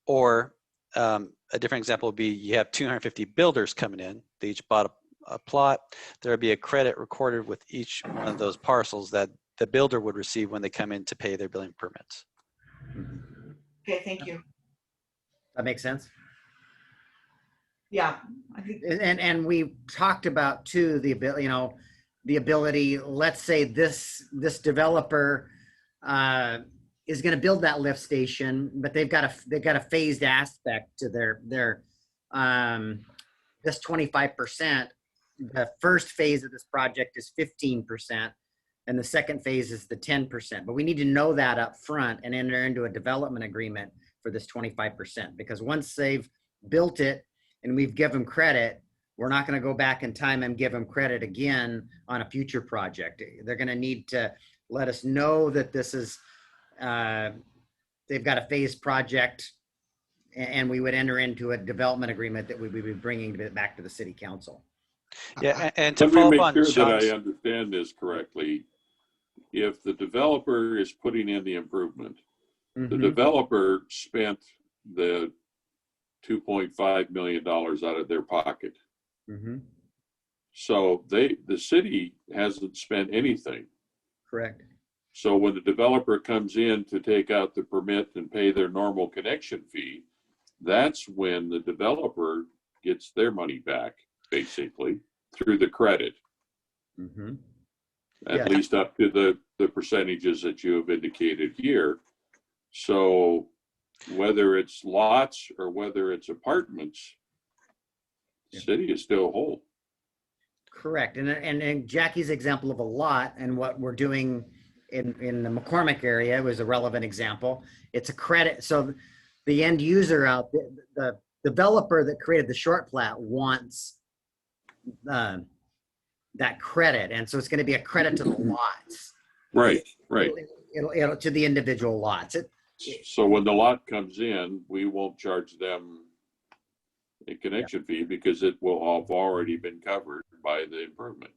Or a different example would be you have 250 builders coming in, they each bought a plot, there would be a credit recorded with each one of those parcels that the builder would receive when they come in to pay their building permits. Okay, thank you. That makes sense? Yeah, I think. And we talked about too, the ability, let's say this developer is going to build that lift station, but they've got a phased aspect to their this 25%. The first phase of this project is 15%, and the second phase is the 10%. But we need to know that up front and enter into a development agreement for this 25%, because once they've built it and we've given them credit, we're not going to go back in time and give them credit again on a future project. They're going to need to let us know that this is, they've got a phased project, and we would enter into a development agreement that we would be bringing it back to the city council. Yeah, and to Let me follow up make on sure that Sean's, I understand this correctly. If the developer is putting in the improvement, the developer spent the $2.5 million out of their pocket. So the city hasn't spent anything. Correct. So when the developer comes in to take out the permit and pay their normal connection fee, that's when the developer gets their money back, basically, through the credit, Mhm. at Yeah. least up to the percentages that you have indicated here. So whether it's lots or whether it's apartments, the Yeah. city is still whole. Correct. And Jackie's example of a lot and what we're doing in the McCormick area was a relevant example. It's a credit. So the end user out there, the developer that created the short plat wants that credit. And so it's going to be a credit to the lots. Right, right. It'll to the individual lots. So when the lot comes in, we won't charge them a connection fee because it will have already been covered by the improvement.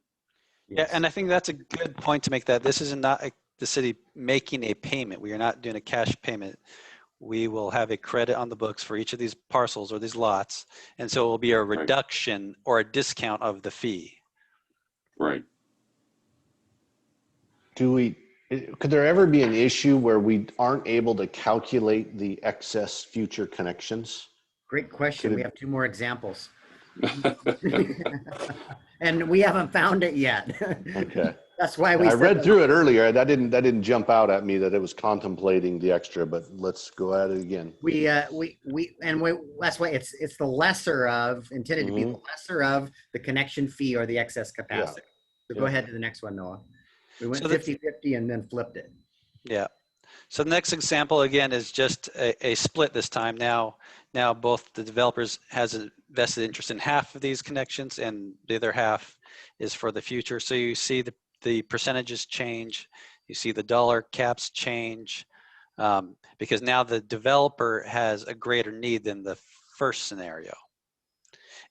Yeah, and I think that's a good point to make, that this is not the city making a payment. We are not doing a cash payment. We will have a credit on the books for each of these parcels or these lots. And so it will be a reduction or a discount of the fee. Right. Could there ever be an issue where we aren't able to calculate the excess future connections? Great question. We have two more examples. And we haven't found it yet. Okay. That's why I read through it earlier. That didn't jump out at me that it was contemplating the extra, but let's go at it again. That's why it's the lesser of, intended to be the lesser of the connection fee or the excess capacity. So go ahead to the next one, Noah. We went 50-50 and then flipped it. Yeah. So the next example again is just a split this time. Now both the developers has a vested interest in half of these connections and the other half is for the future. So you see the percentages change. You see the dollar caps change because now the developer has a greater need than the first scenario.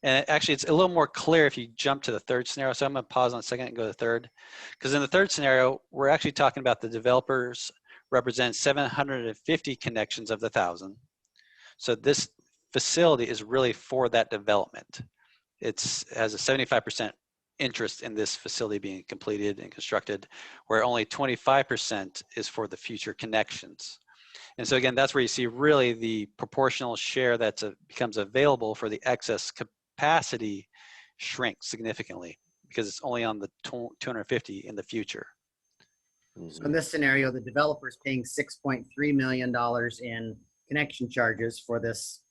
And actually, it's a little more clear if you jump to the third scenario. So I'm going to pause on a second and go to the third. Because in the third scenario, we're actually talking about the developers represent 750 connections of the 1,000. So this facility is really for that development. It has a 75% interest in this facility being completed and constructed, where only 25% is for the future connections. And so again, that's where you see really the proportional share that becomes available for the excess capacity shrink significantly because it's only on the 250 in the future. So in this scenario, the developer is paying $6.3 million in connection charges for this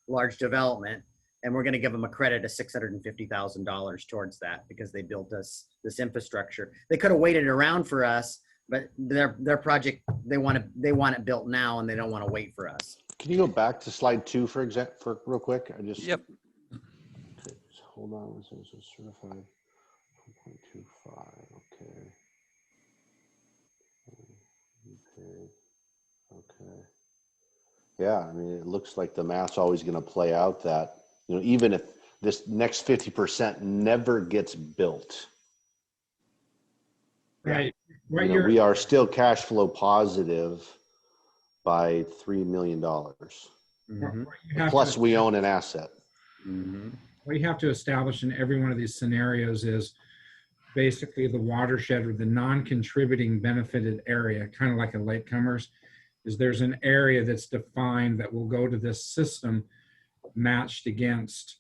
large development, and we're going to give them a credit of $650,000 towards that because they built us this infrastructure. They could have waited around for us, but their project, they want it built now, and they don't want to wait for us. Can you go back to slide 2 for real quick? Yep. Okay, hold on. This is certified 1.25. Okay. Okay. Yeah, I mean, it looks like the math's always going to play out that, even if this next 50% never gets built, Right. we are still cash flow positive by $3 million. Plus we own an asset. What you have to establish in every one of these scenarios is basically the watershed or the non-contributing benefited area, kind of like a latecomers, is there's an area that's defined that will go to this system matched against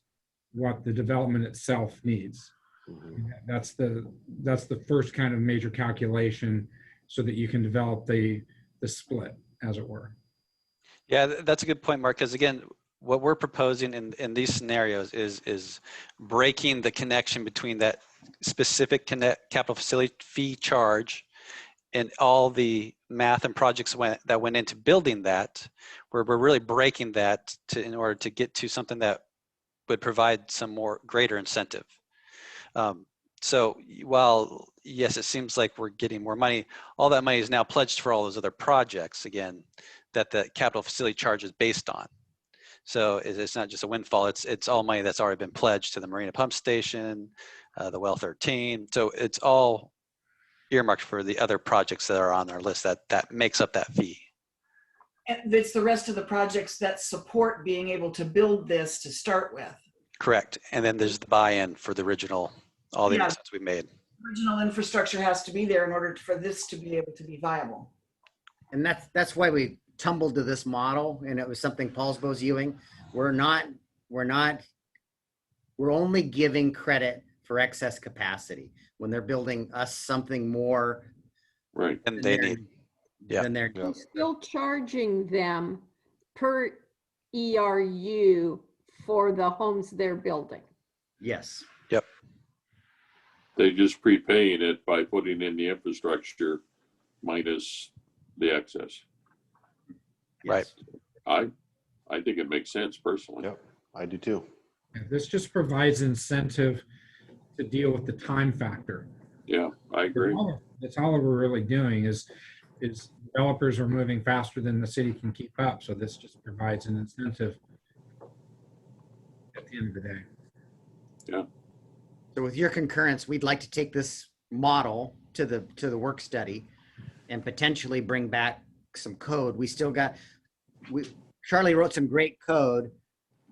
what the development itself needs. That's the first kind of major calculation so that you can develop the split, as it were. Yeah, that's a good point, Mark, because again, what we're proposing in these scenarios is breaking the connection between that specific capital facility fee charge and all the math and projects that went into building that, where we're really breaking that in order to get to something that would provide some more greater incentive. So while, yes, it seems like we're getting more money, all that money is now pledged for all those other projects, again, that the capital facility charge is based on. So it's not just a windfall, it's all money that's already been pledged to the Marina Pump Station, the Well 13. So it's all earmarked for the other projects that are on our list that makes up that fee. And it's the rest of the projects that support being able to build this to start with. Correct. And then there's the buy-in for the original, all the investments we made. original infrastructure has to be there in order for this to be able to be viable. And that's why we tumbled to this model, and it was something Paulsbo's viewing. We're only giving credit for excess capacity when they're building us something more Right. And they need, yeah. than they're. Yeah. Still charging them per ERU for the homes they're building. Yes. They just prepaying it by putting in the infrastructure minus the excess. Right. Yes. I think it makes sense personally. Yep, I do too. This just provides incentive to deal with the time factor. Yeah, I agree. That's all we're really doing is developers are moving faster than the city can keep up. So this just provides an incentive at the end of the day. Yeah. So with your concurrence, we'd like to take this model to the work study and potentially bring back some code. Charlie wrote some great code,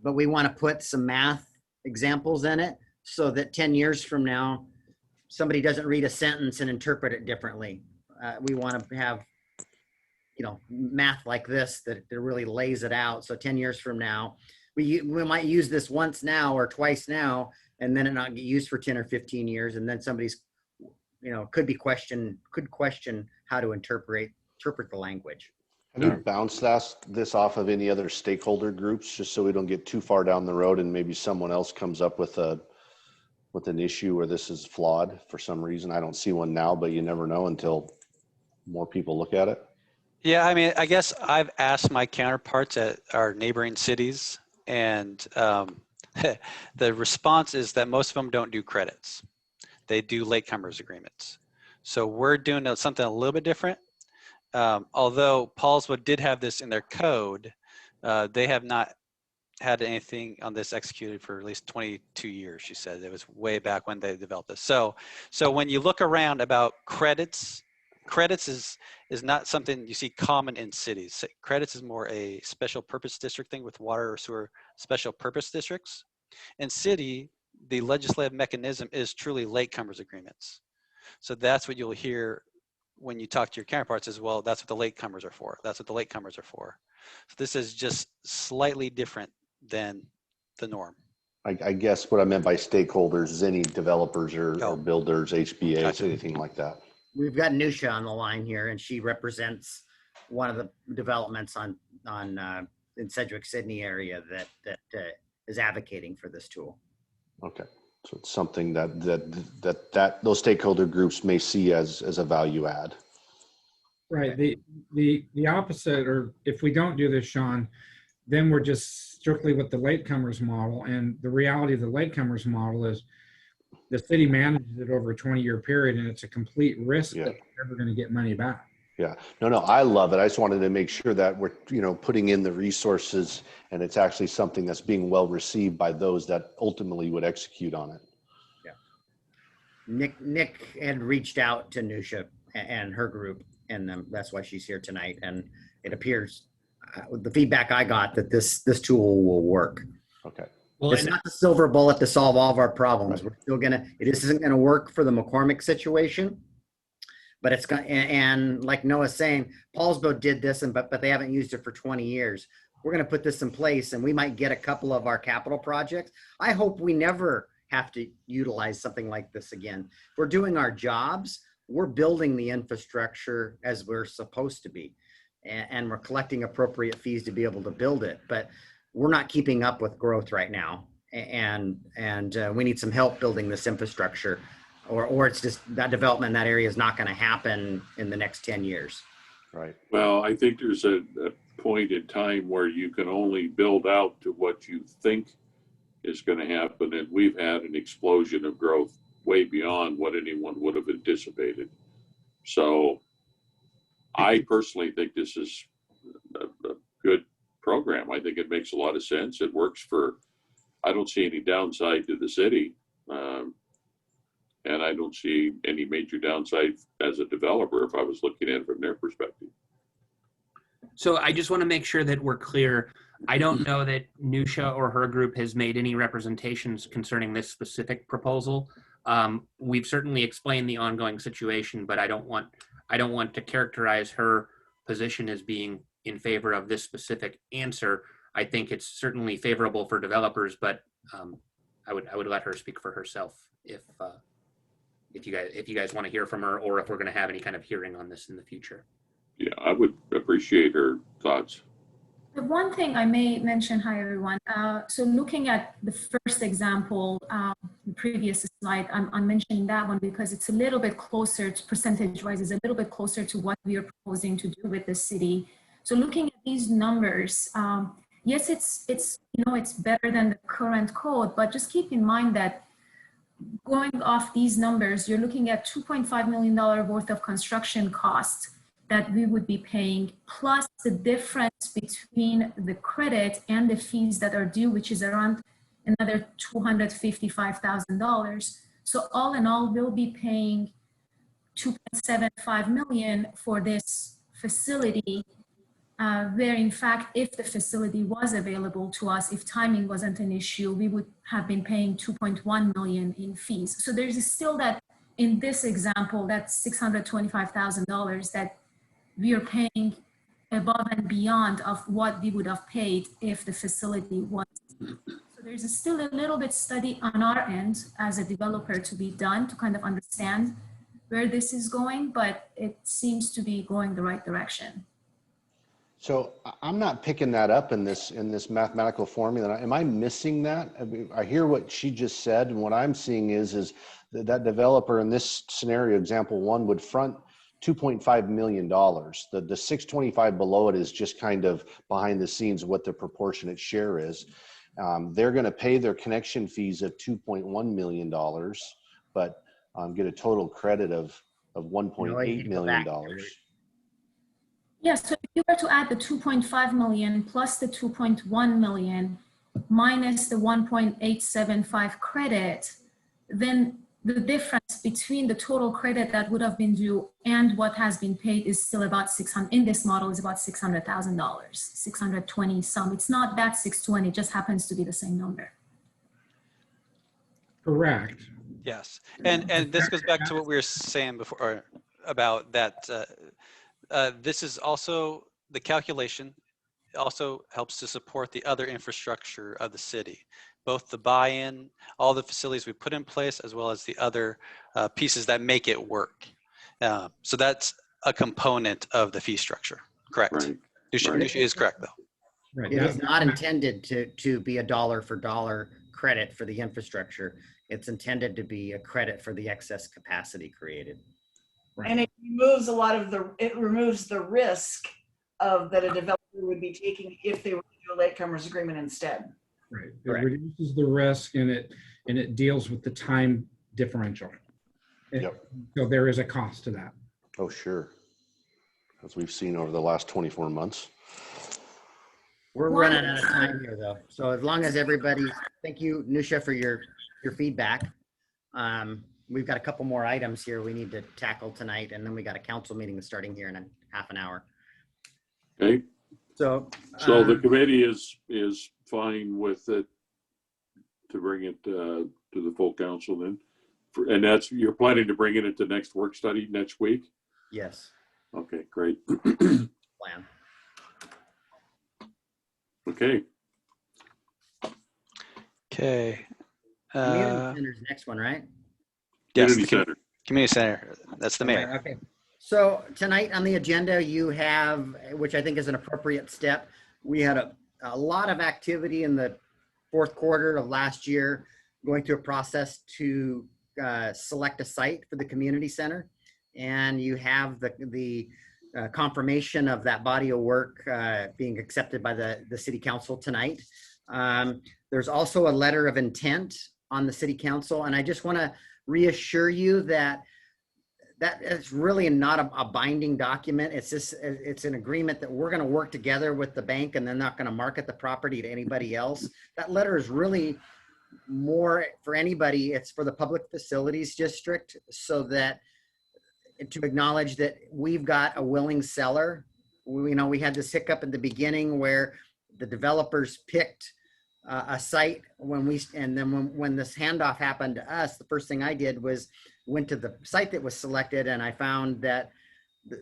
but we want to put some math examples in it so that 10 years from now, somebody doesn't read a sentence and interpret it differently. We want to have, math like this that really lays it out. So 10 years from now, we might use this once now or twice now, and then it not get used for 10 or 15 years. And then somebody's, could question how to interpret the language. Have you bounced this off of any other stakeholder groups, just so we don't get too far down the road and maybe someone else comes up with an issue where this is flawed for some reason? I don't see one now, but you never know until more people look at it. Yeah, I mean, I guess I've asked my counterparts at our neighboring cities, and the response is that most of them don't do credits. They do latecomers agreements. So we're doing something a little bit different. Although Paulswood did have this in their code, they have not had anything on this executed for at least 22 years, she said. It was way back when they developed this. So when you look around about credits is not something you see common in cities. Credits is more a special purpose district thing with water or sewer special purpose districts. In city, the legislative mechanism is truly latecomers agreements. So that's what you'll hear when you talk to your counterparts as well. That's what the latecomers are for. That's what the latecomers are for. So this is just slightly different than the norm. I guess what I meant by stakeholders is any developers or builders, HBAs, Gotcha. anything like that. We've got Nusha on the line here, and she represents one of the developments in Sedgwick, Sydney area that is advocating for this tool. Okay, so it's something that those stakeholder groups may see as a value add. Right. The opposite, or if we don't do this, Sean, then we're just strictly with the latecomers model. And the reality of the latecomers model is the city manages it over a 20-year period, and it's a complete risk that we're never going to get money back. Yeah, no, I love it. I just wanted to make sure that we're, putting in the resources and it's actually something that's being well received by those that ultimately would execute on it. Yeah. Nick had reached out to Nusha and her group, and that's why she's here tonight. And it appears, the feedback I got, that this tool will work. Okay. Well, it's not the silver bullet to solve all of our problems. Right. We're still it isn't gonna work for the McCormick situation, but it's gonna, and like Noah's saying, Paulsbo did this, but they haven't used it for 20 years. We're gonna put this in place, and we might get a couple of our capital projects. I hope we never have to utilize something like this again. If we're doing our jobs, we're building the infrastructure as we're supposed to be, and we're collecting appropriate fees to be able to build it. But we're not keeping up with growth right now, and we need some help building this infrastructure, or it's just that development in that area is not going to happen in the next 10 years. Right. Well, I think there's a point in time where you can only build out to what you think is going to happen, and we've had an explosion of growth way beyond what anyone would have anticipated. So I personally think this is a good program. I think it makes a lot of sense. It works I don't see any downside to the city. And I don't see any major downside as a developer if I was looking at it from their perspective. So I just want to make sure that we're clear. I don't know that Nusha or her group has made any representations concerning this specific proposal. We've certainly explained the ongoing situation, but I don't want to characterize her position as being in favor of this specific answer. I think it's certainly favorable for developers, but I would let her speak for herself if you guys want to hear from her, or if we're going to have any kind of hearing on this in the future. Yeah, I would appreciate her thoughts. The one thing I may mention, hi everyone. So looking at the first example, the previous slide, I'm mentioning that one because it's a little bit closer to percentage-wise, is a little bit closer to what we are proposing to do with the city. So looking at these numbers, yes, it's better than the current code, but just keep in mind that going off these numbers, you're looking at $2.5 million worth of construction costs that we would be paying, plus the difference between the credit and the fees that are due, which is around another $255,000. So all in all, we'll be paying $2.75 million for this facility, where in fact, if the facility was available to us, if timing wasn't an issue, we would have been paying $2.1 million in fees. So there's still that, in this example, that's $625,000 that we are paying above and beyond of what we would have paid if the facility was. So there's still a little bit study on our end as a developer to be done to kind of understand where this is going, but it seems to be going the right direction. So I'm not picking that up in this mathematical formula. Am I missing that? I hear what she just said, and what I'm seeing is that developer in this scenario, example one, would front $2.5 million. The 625 below it is just kind of behind the scenes what the proportionate share is. They're going to pay their connection fees of $2.1 million, but get a total credit of $1.8 million. Yeah, so if you were to add the 2.5 million plus the 2.1 million minus the 1.875 credit, then the difference between the total credit that would have been due and what has been paid is still about 600, in this model is about $600,000, 620 some. It's not that 620, it just happens to be the same number. Correct. Yes, and this goes back to what we were saying before about that. This is also the calculation. Also helps to support the other infrastructure of the city, both the buy-in, all the facilities we put in place, as well as the other pieces that make it work. So that's a component of the fee structure. Correct. Right. Nushi is correct, though. Right. It is not intended to be a dollar for dollar credit for the infrastructure. It's intended to be a credit for the excess capacity created. And it removes it removes the risk of that a developer would be taking if they were to do a latecomers agreement instead. Right. It Correct. reduces the risk, and it deals with the time differential. Yep. So there is a cost to that. Oh, sure. As we've seen over the last 24 months. We're running out of time here though. So as long as everybody, thank you, Nusha, for your feedback. We've got a couple more items here we need to tackle tonight, and then we got a council meeting starting here in a half an hour. Okay. So The committee is fine with it to bring it to the full council then, and you're planning to bring it into next work study next week. yes, Okay, great. plan. Okay. Okay. Community center's next one, right? Yes, Community center. community center. That's the mayor. Okay. So tonight on the agenda, you have, which I think is an appropriate step. We had a lot of activity in the fourth quarter of last year, going through a process to select a site for the community center. And you have the confirmation of that body of work being accepted by the city council tonight. There's also a letter of intent on the city council. And I just want to reassure you that is really not a binding document. It's an agreement that we're going to work together with the bank, and they're not going to market the property to anybody else. That letter is really more for anybody. It's for the public facilities district, so that to acknowledge that we've got a willing seller. We had this hiccup at the beginning where the developers picked a site and then when this handoff happened to us, the first thing I did was went to the site that was selected, and I found that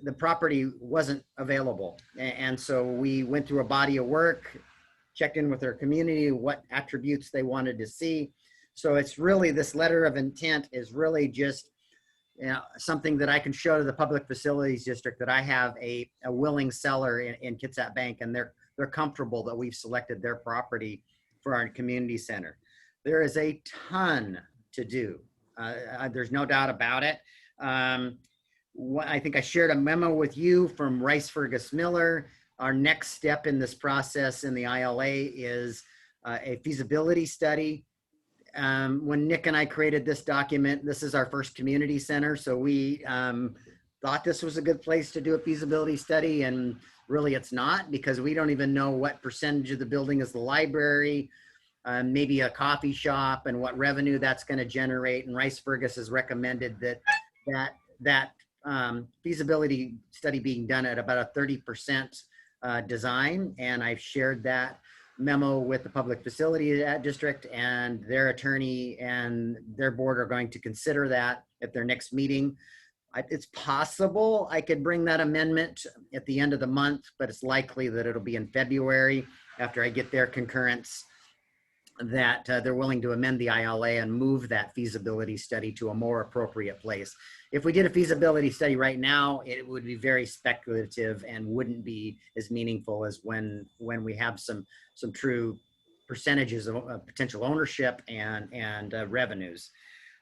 the property wasn't available. And so we went through a body of work, checked in with our community, what attributes they wanted to see. So it's really, this letter of intent is really just, you know, something that I can show to the Public Facilities District that I have a willing seller in Kitsap Bank, and they're comfortable that we've selected their property for our community center. There is a ton to do. There's no doubt about it. I think I shared a memo with you from Rice Fergus Miller. Our next step in this process in the ILA is a feasibility study. When Nick and I created this document, this is our first community center. So we thought this was a good place to do a feasibility study, and really it's not, because we don't even know what percentage of the building is the library, maybe a coffee shop, and what revenue that's going to generate. And Rice Fergus has recommended that feasibility study being done at about a 30% design. And I've shared that memo with the Public Facility District, and their attorney and their board are going to consider that at their next meeting. It's possible I could bring that amendment at the end of the month, but it's likely that it'll be in February after I get their concurrence that they're willing to amend the ILA and move that feasibility study to a more appropriate place. If we did a feasibility study right now, it would be very speculative and wouldn't be as meaningful as when we have some true percentages of potential ownership and revenues.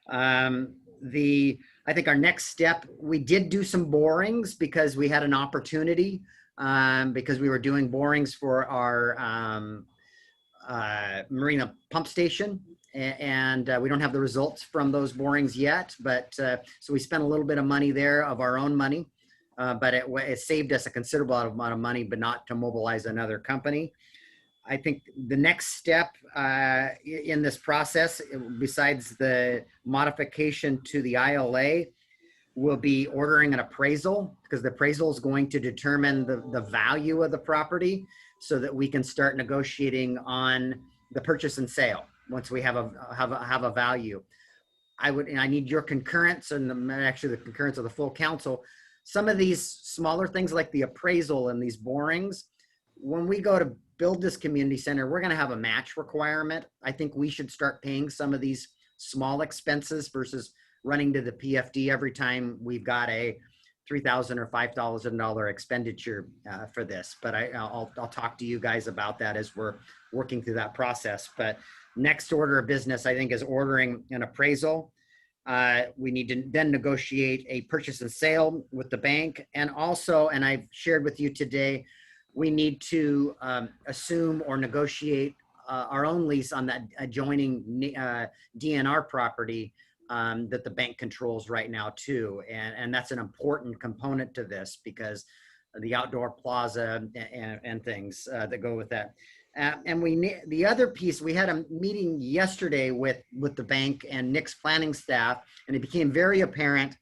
I think our next step, we did do some borings because we had an opportunity, because we were doing borings for our marina pump station, and we don't have the results from those borings yet, but so we spent a little bit of money there of our own money, but it saved us a considerable amount of money, but not to mobilize another company. I think the next step in this process, besides the modification to the ILA, will be ordering an appraisal, because the appraisal is going to determine the value of the property, so that we can start negotiating on the purchase and sale once we have a value. I need your concurrence, and actually the concurrence of the full council. Some of these smaller things like the appraisal and these borings, when we go to build this community center, we're going to have a match requirement. I think we should start paying some of these small expenses versus running to the PFD every time we've got a $3,000 or $5,000 expenditure for this. But I'll talk to you guys about that as we're working through that process. But next order of business, I think, is ordering an appraisal. We need to then negotiate a purchase and sale with the bank. And also, and I've shared with you today, we need to assume or negotiate our own lease on that adjoining DNR property that the bank controls right now too. And that's an important component to this, because the outdoor plaza and things that go with that. And the other piece, we had a meeting yesterday with the bank and Nick's planning staff, and it became very apparent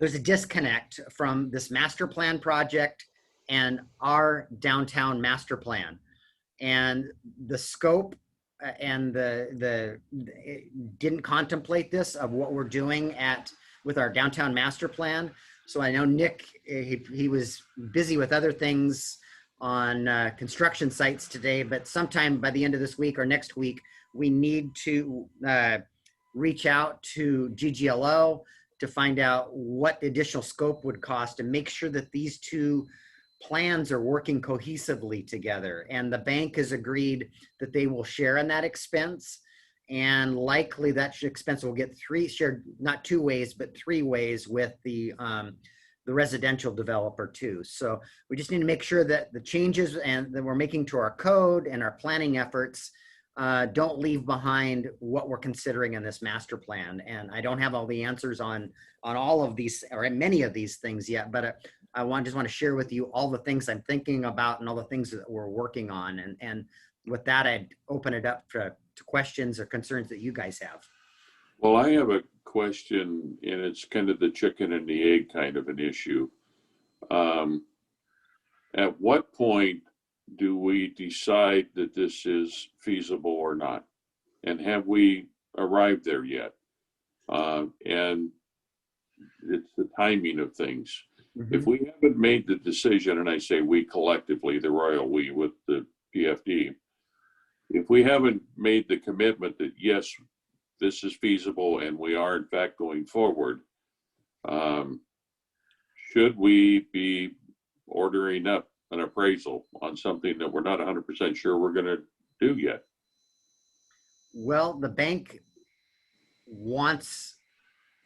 there's a disconnect from this master plan project and our downtown master plan. And the scope and it didn't contemplate this of what we're doing with our downtown master plan. So I know Nick, he was busy with other things on construction sites today, but sometime by the end of this week or next week, we need to reach out to GGLO to find out what the additional scope would cost, and make sure that these two plans are working cohesively together. And the bank has agreed that they will share in that expense, and likely that expense will get shared, not 2 ways, but 3 ways with the residential developer too. So we just need to make sure that the changes and that we're making to our code and our planning efforts don't leave behind what we're considering in this master plan. And I don't have all the answers on all of these or many of these things yet, but I just want to share with you all the things I'm thinking about and all the things that we're working on. And with that, I'd open it up to questions or concerns that you guys have. Well, I have a question, and it's kind of the chicken and the egg kind of an issue. At what point do we decide that this is feasible or not? And have we arrived there yet? And it's the timing of things. If we haven't made the decision, and I say we collectively, the royal we with the PFD, if we haven't made the commitment that yes, this is feasible and we are in fact going forward, should we be ordering up an appraisal on something that we're not 100% sure we're going to do yet? Well, the bank wants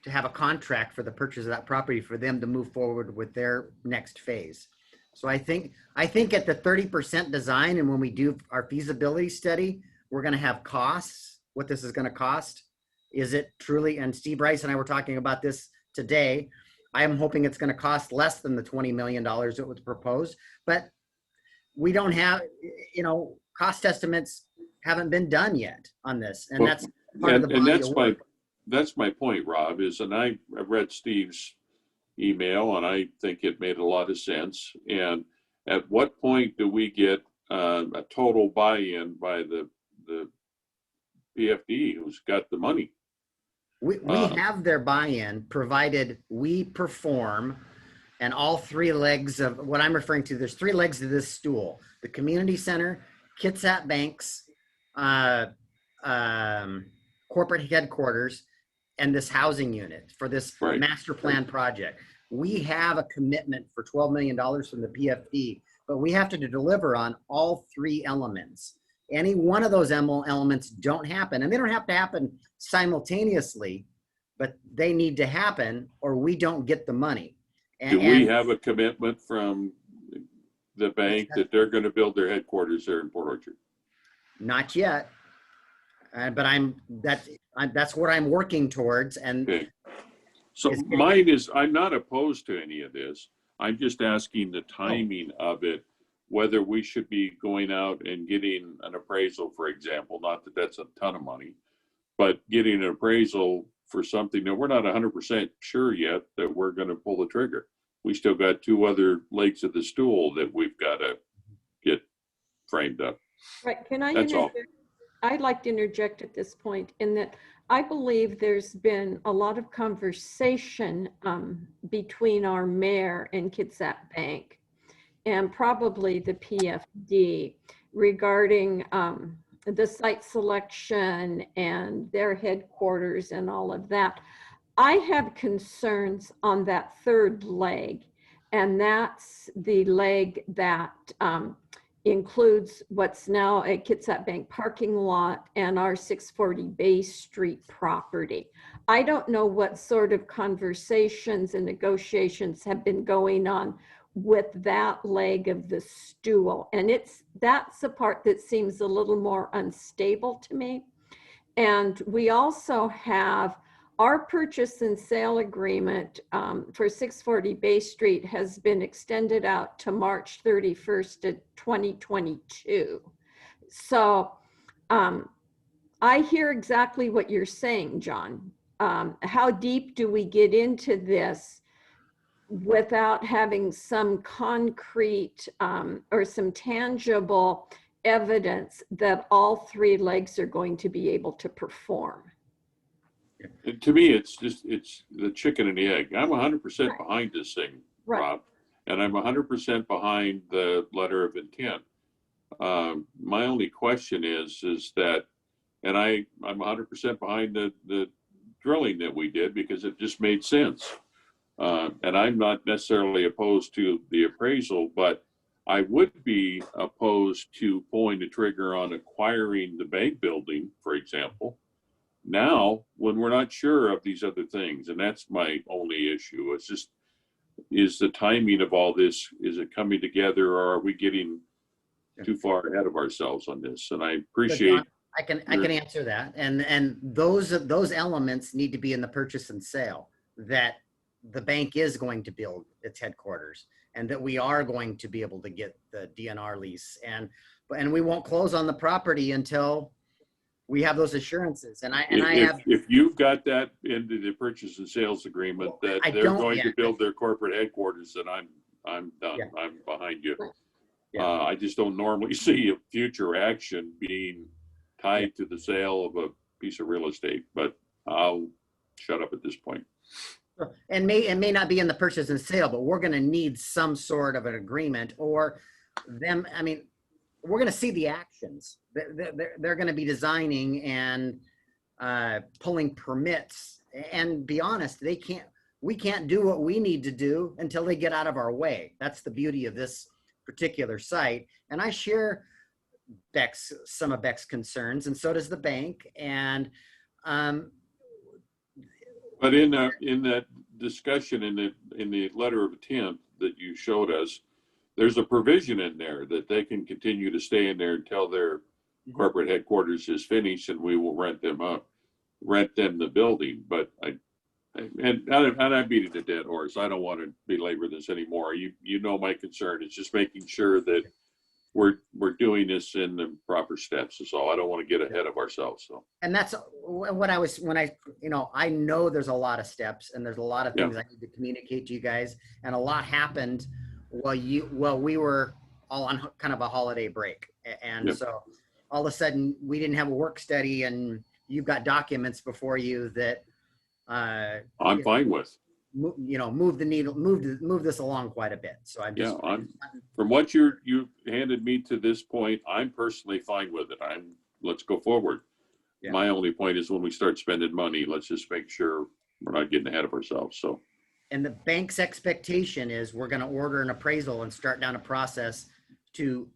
to have a contract for the purchase of that property for them to move forward with their next phase. So I think at the 30% design, and when we do our feasibility study, we're going to have costs, what this is going to cost. Is it truly, and Steve Bryce and I were talking about this today, I am hoping it's going to cost less than the $20 million that was proposed, but we don't have, cost estimates haven't been done yet on this. And that's part of the body of work. That's my point, Rob, and I read Steve's email and I think it made a lot of sense. And at what point do we get a total buy-in by the PFD who's got the money? We have their buy-in provided we perform, and all three legs of what I'm referring to, there's three legs to this stool: the community center, Kitsap Bank's corporate headquarters, and this housing unit for this master plan project. We have a commitment for $12 million from the PFD, but we have to deliver on all three elements. Any one of those elements don't happen, and they don't have to happen simultaneously, but they need to happen or we don't get the money. Do we have a commitment from the bank that they're going to build their headquarters there in Port Orchard? Not yet, but that's what I'm working towards. And okay. So mine is, I'm not opposed to any of this. I'm just asking the timing of it, whether we should be going out and getting an appraisal, for example, not that that's a ton of money, but getting an appraisal for something that we're not 100% sure yet that we're going to pull the trigger. We still got two other legs of the stool that we've got to get framed up. Right. Can I That's all. I'd like to interject at this point in that I believe there's been a lot of conversation between our mayor and Kitsap Bank and probably the PFD regarding the site selection and their headquarters and all of that. I have concerns on that third leg, and that's the leg that includes what's now a Kitsap Bank parking lot and our 640 Bay Street property. I don't know what sort of conversations and negotiations have been going on with that leg of the stool. And that's the part that seems a little more unstable to me. And we also have our purchase and sale agreement for 640 Bay Street has been extended out to March 31st of 2022. So I hear exactly what you're saying, John. How deep do we get into this without having some concrete or some tangible evidence that all three legs are going to be able to perform? And to me, it's the chicken and the egg. I'm 100% behind this thing, Rob, and I'm 100% behind the letter of intent. My only question is that, and I'm 100% behind the drilling that we did because it just made sense. And I'm not necessarily opposed to the appraisal, but I would be opposed to pulling the trigger on acquiring the bank building, for example, now when we're not sure of these other things. And that's my only issue. It's just, is the timing of all this, is it coming together, or are we getting too far ahead of ourselves on this? And I appreciate. I can answer that. And those elements need to be in the purchase and sale, that the bank is going to build its headquarters and that we are going to be able to get the DNR lease, and we won't close on the property until we have those assurances. And if you've got that into the purchase and sales agreement that they're going to build their corporate headquarters, then I'm done. Yeah. I'm behind you. Yeah. I just don't normally see a future action being tied to the sale of a piece of real estate, but I'll shut up at this point. And it may not be in the purchase and sale, but we're going to need some sort of an agreement or them. I mean, we're going to see the actions. They're going to be designing and pulling permits. And be honest, we can't do what we need to do until they get out of our way. That's the beauty of this particular site. And I share some of Beck's concerns, and so does the bank. And But in that discussion in the letter of intent that you showed us, there's a provision in there that they can continue to stay in there until their corporate headquarters is finished, and we will rent them the building. But I beat it a dead horse. I don't want to belabor this anymore. You know my concern. It's just making sure that we're doing this in the proper steps is all. I don't want to get ahead of ourselves. So. And that's what I know there's a lot of steps and there's a lot of things I need to communicate to you guys, and a lot happened while we were all on kind of a holiday break. And so all of a sudden we didn't have a work study, and you've got documents before you that I'm fine with. Move the needle, move this along quite a bit. So I'm just from what you handed me to this point, I'm personally fine with it. Let's go forward. Yeah. My only point is when we start spending money, let's just make sure we're not getting ahead of ourselves. So. And the bank's expectation is we're going to order an appraisal and start down a process to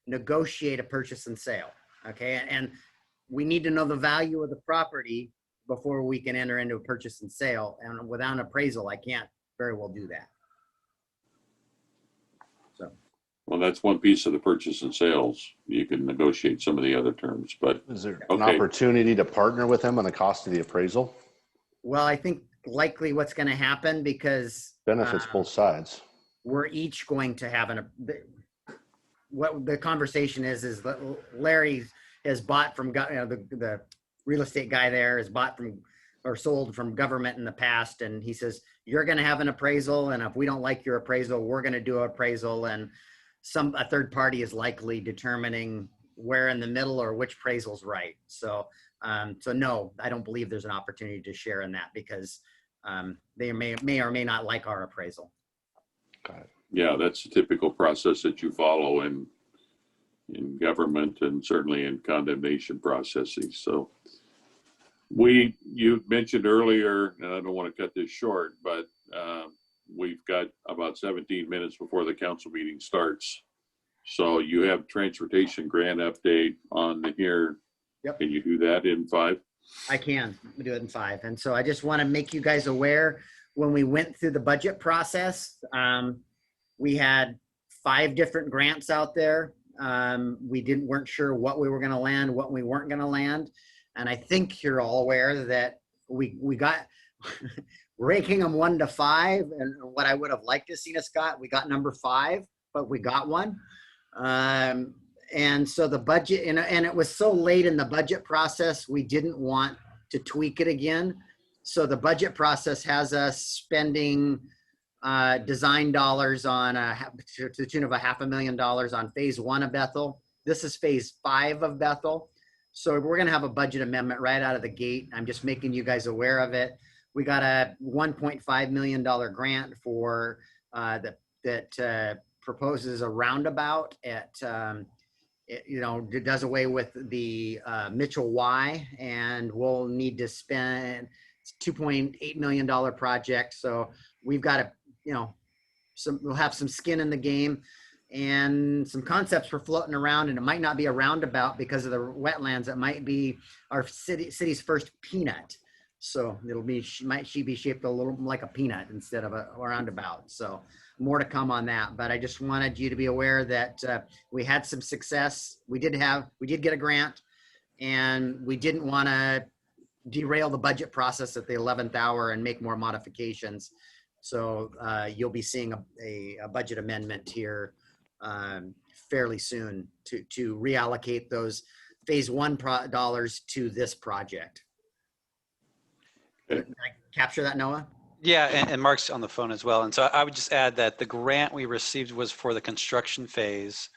negotiate a purchase and sale. Okay. And we need to know the value of the property before we can enter into a purchase and sale. And without an appraisal, I can't very well do that. So. Well, that's one piece of the purchase and sales. You can negotiate some of the other terms, but. Is there an opportunity to partner with them on the cost of the appraisal? Well, I think likely what's going to happen, because benefits both sides. We're each going to have what the conversation is that Larry has bought from the real estate guy there has bought from or sold from government in the past, and he says you're going to have an appraisal, and if we don't like your appraisal, we're going to do an appraisal, and a third party is likely determining where in the middle or which appraisal's right. So no, I don't believe there's an opportunity to share in that, because they may or may not like our appraisal. Got it. Yeah, that's a typical process that you follow in government and certainly in condemnation processes. So you mentioned earlier, and I don't want to cut this short, but we've got about 17 minutes before the council meeting starts. So you have transportation grant update on here. Yep. Can you do that in 5? I can do it in 5. And so I just want to make you guys aware, when we went through the budget process, we had 5 different grants out there. We weren't sure what we were going to land, what we weren't going to land. And I think you're all aware that we got ranking them 1 to 5. And what I would have liked to see us we got number 5, but we got one. And so the budget, and it was so late in the budget process, we didn't want to tweak it again. So the budget process has us spending design dollars on to the tune of $500,000 on phase 1 of Bethel. This is phase 5 of Bethel. So we're going to have a budget amendment right out of the gate. I'm just making you guys aware of it. We got a $1.5 million grant for that proposes a roundabout at it does away with the Mitchell Y, and we'll need to spend $2.8 million project. So we've got to, we'll have some skin in the game, and some concepts were floating around, and it might not be a roundabout because of the wetlands. It might be our city's first peanut. So might be shaped a little like a peanut instead of a roundabout. So more to come on that, but I just wanted you to be aware that we had some success. We did get a grant, and we didn't want to derail the budget process at the 11th hour and make more modifications. So you'll be seeing a budget amendment here fairly soon to reallocate those phase 1 dollars to this project. Okay. Can I capture that, Noah? Yeah, and Mark's on the phone as well. And so I would just add that the grant we received was for the construction phase.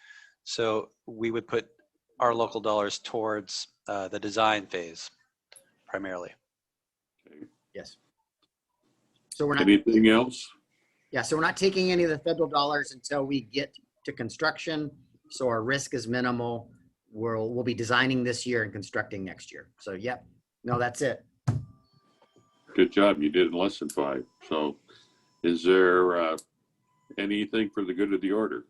So we would put our local dollars towards the design phase primarily. Yes. So we're not, Anything else? yeah, so we're not taking any of the federal dollars until we get to construction. So our risk is minimal. We'll be designing this year and constructing next year. So yep, no, that's it. Good job. You did in less than 5. So is there anything for the good of the order?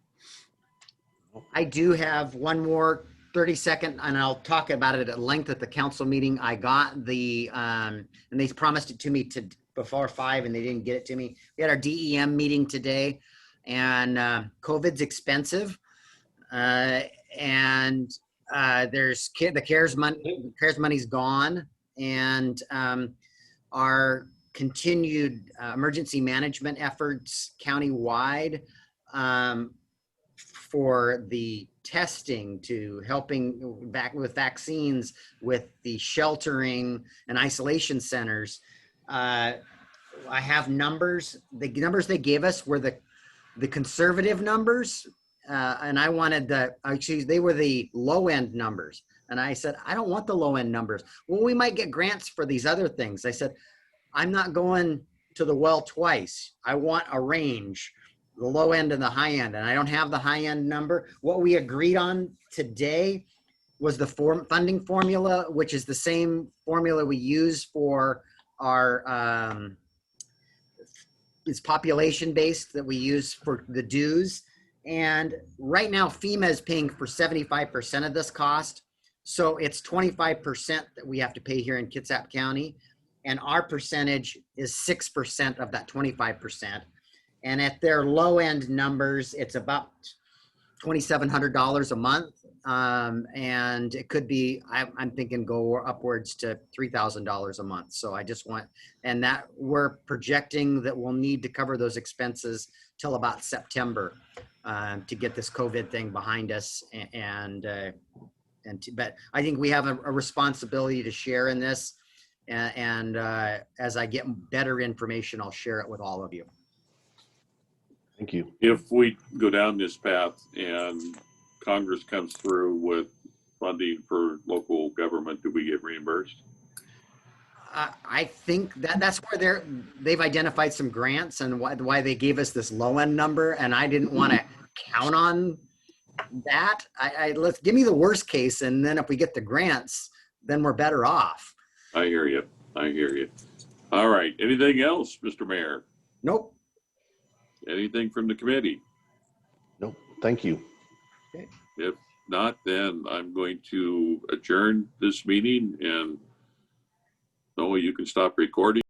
I do have one more 30-second, and I'll talk about it at length at the council meeting. I got the, and they promised it to me before 5 and they didn't get it to me. We had our DEM meeting today, and COVID's expensive. And there's the CARES money's gone, and our continued emergency management efforts countywide for the testing, to helping back with vaccines, with the sheltering and isolation centers. I have numbers. The numbers they gave us were the conservative numbers, and I wanted they were the low end numbers. And I said, I don't want the low end numbers. Well, we might get grants for these other things. I said, I'm not going to the well twice. I want a range, the low end and the high end. And I don't have the high end number. What we agreed on today was the funding formula, which is the same formula we use for our, it's population based that we use for the dues. And right now FEMA is paying for 75% of this cost. So it's 25% that we have to pay here in Kitsap County. And our percentage is 6% of that 25%. And at their low end numbers, it's about $2,700 a month. And it could be, I'm thinking go upwards to $3,000 a month. So I just want, and that we're projecting that we'll need to cover those expenses till about September to get this COVID thing behind us. But I think we have a responsibility to share in this. And as I get better information, I'll share it with all of you. Thank you. If we go down this path and Congress comes through with funding for local government, do we get reimbursed? I think that's where they've identified some grants and why they gave us this low end number. And I didn't want to count on that. Let's give me the worst case. And then if we get the grants, then we're better off. I hear you. I hear you. All right. Anything else, Mr. Mayor? Nope. Anything from the committee? Nope. Thank you. If not, then I'm going to adjourn this meeting, and Noah, you can stop recording.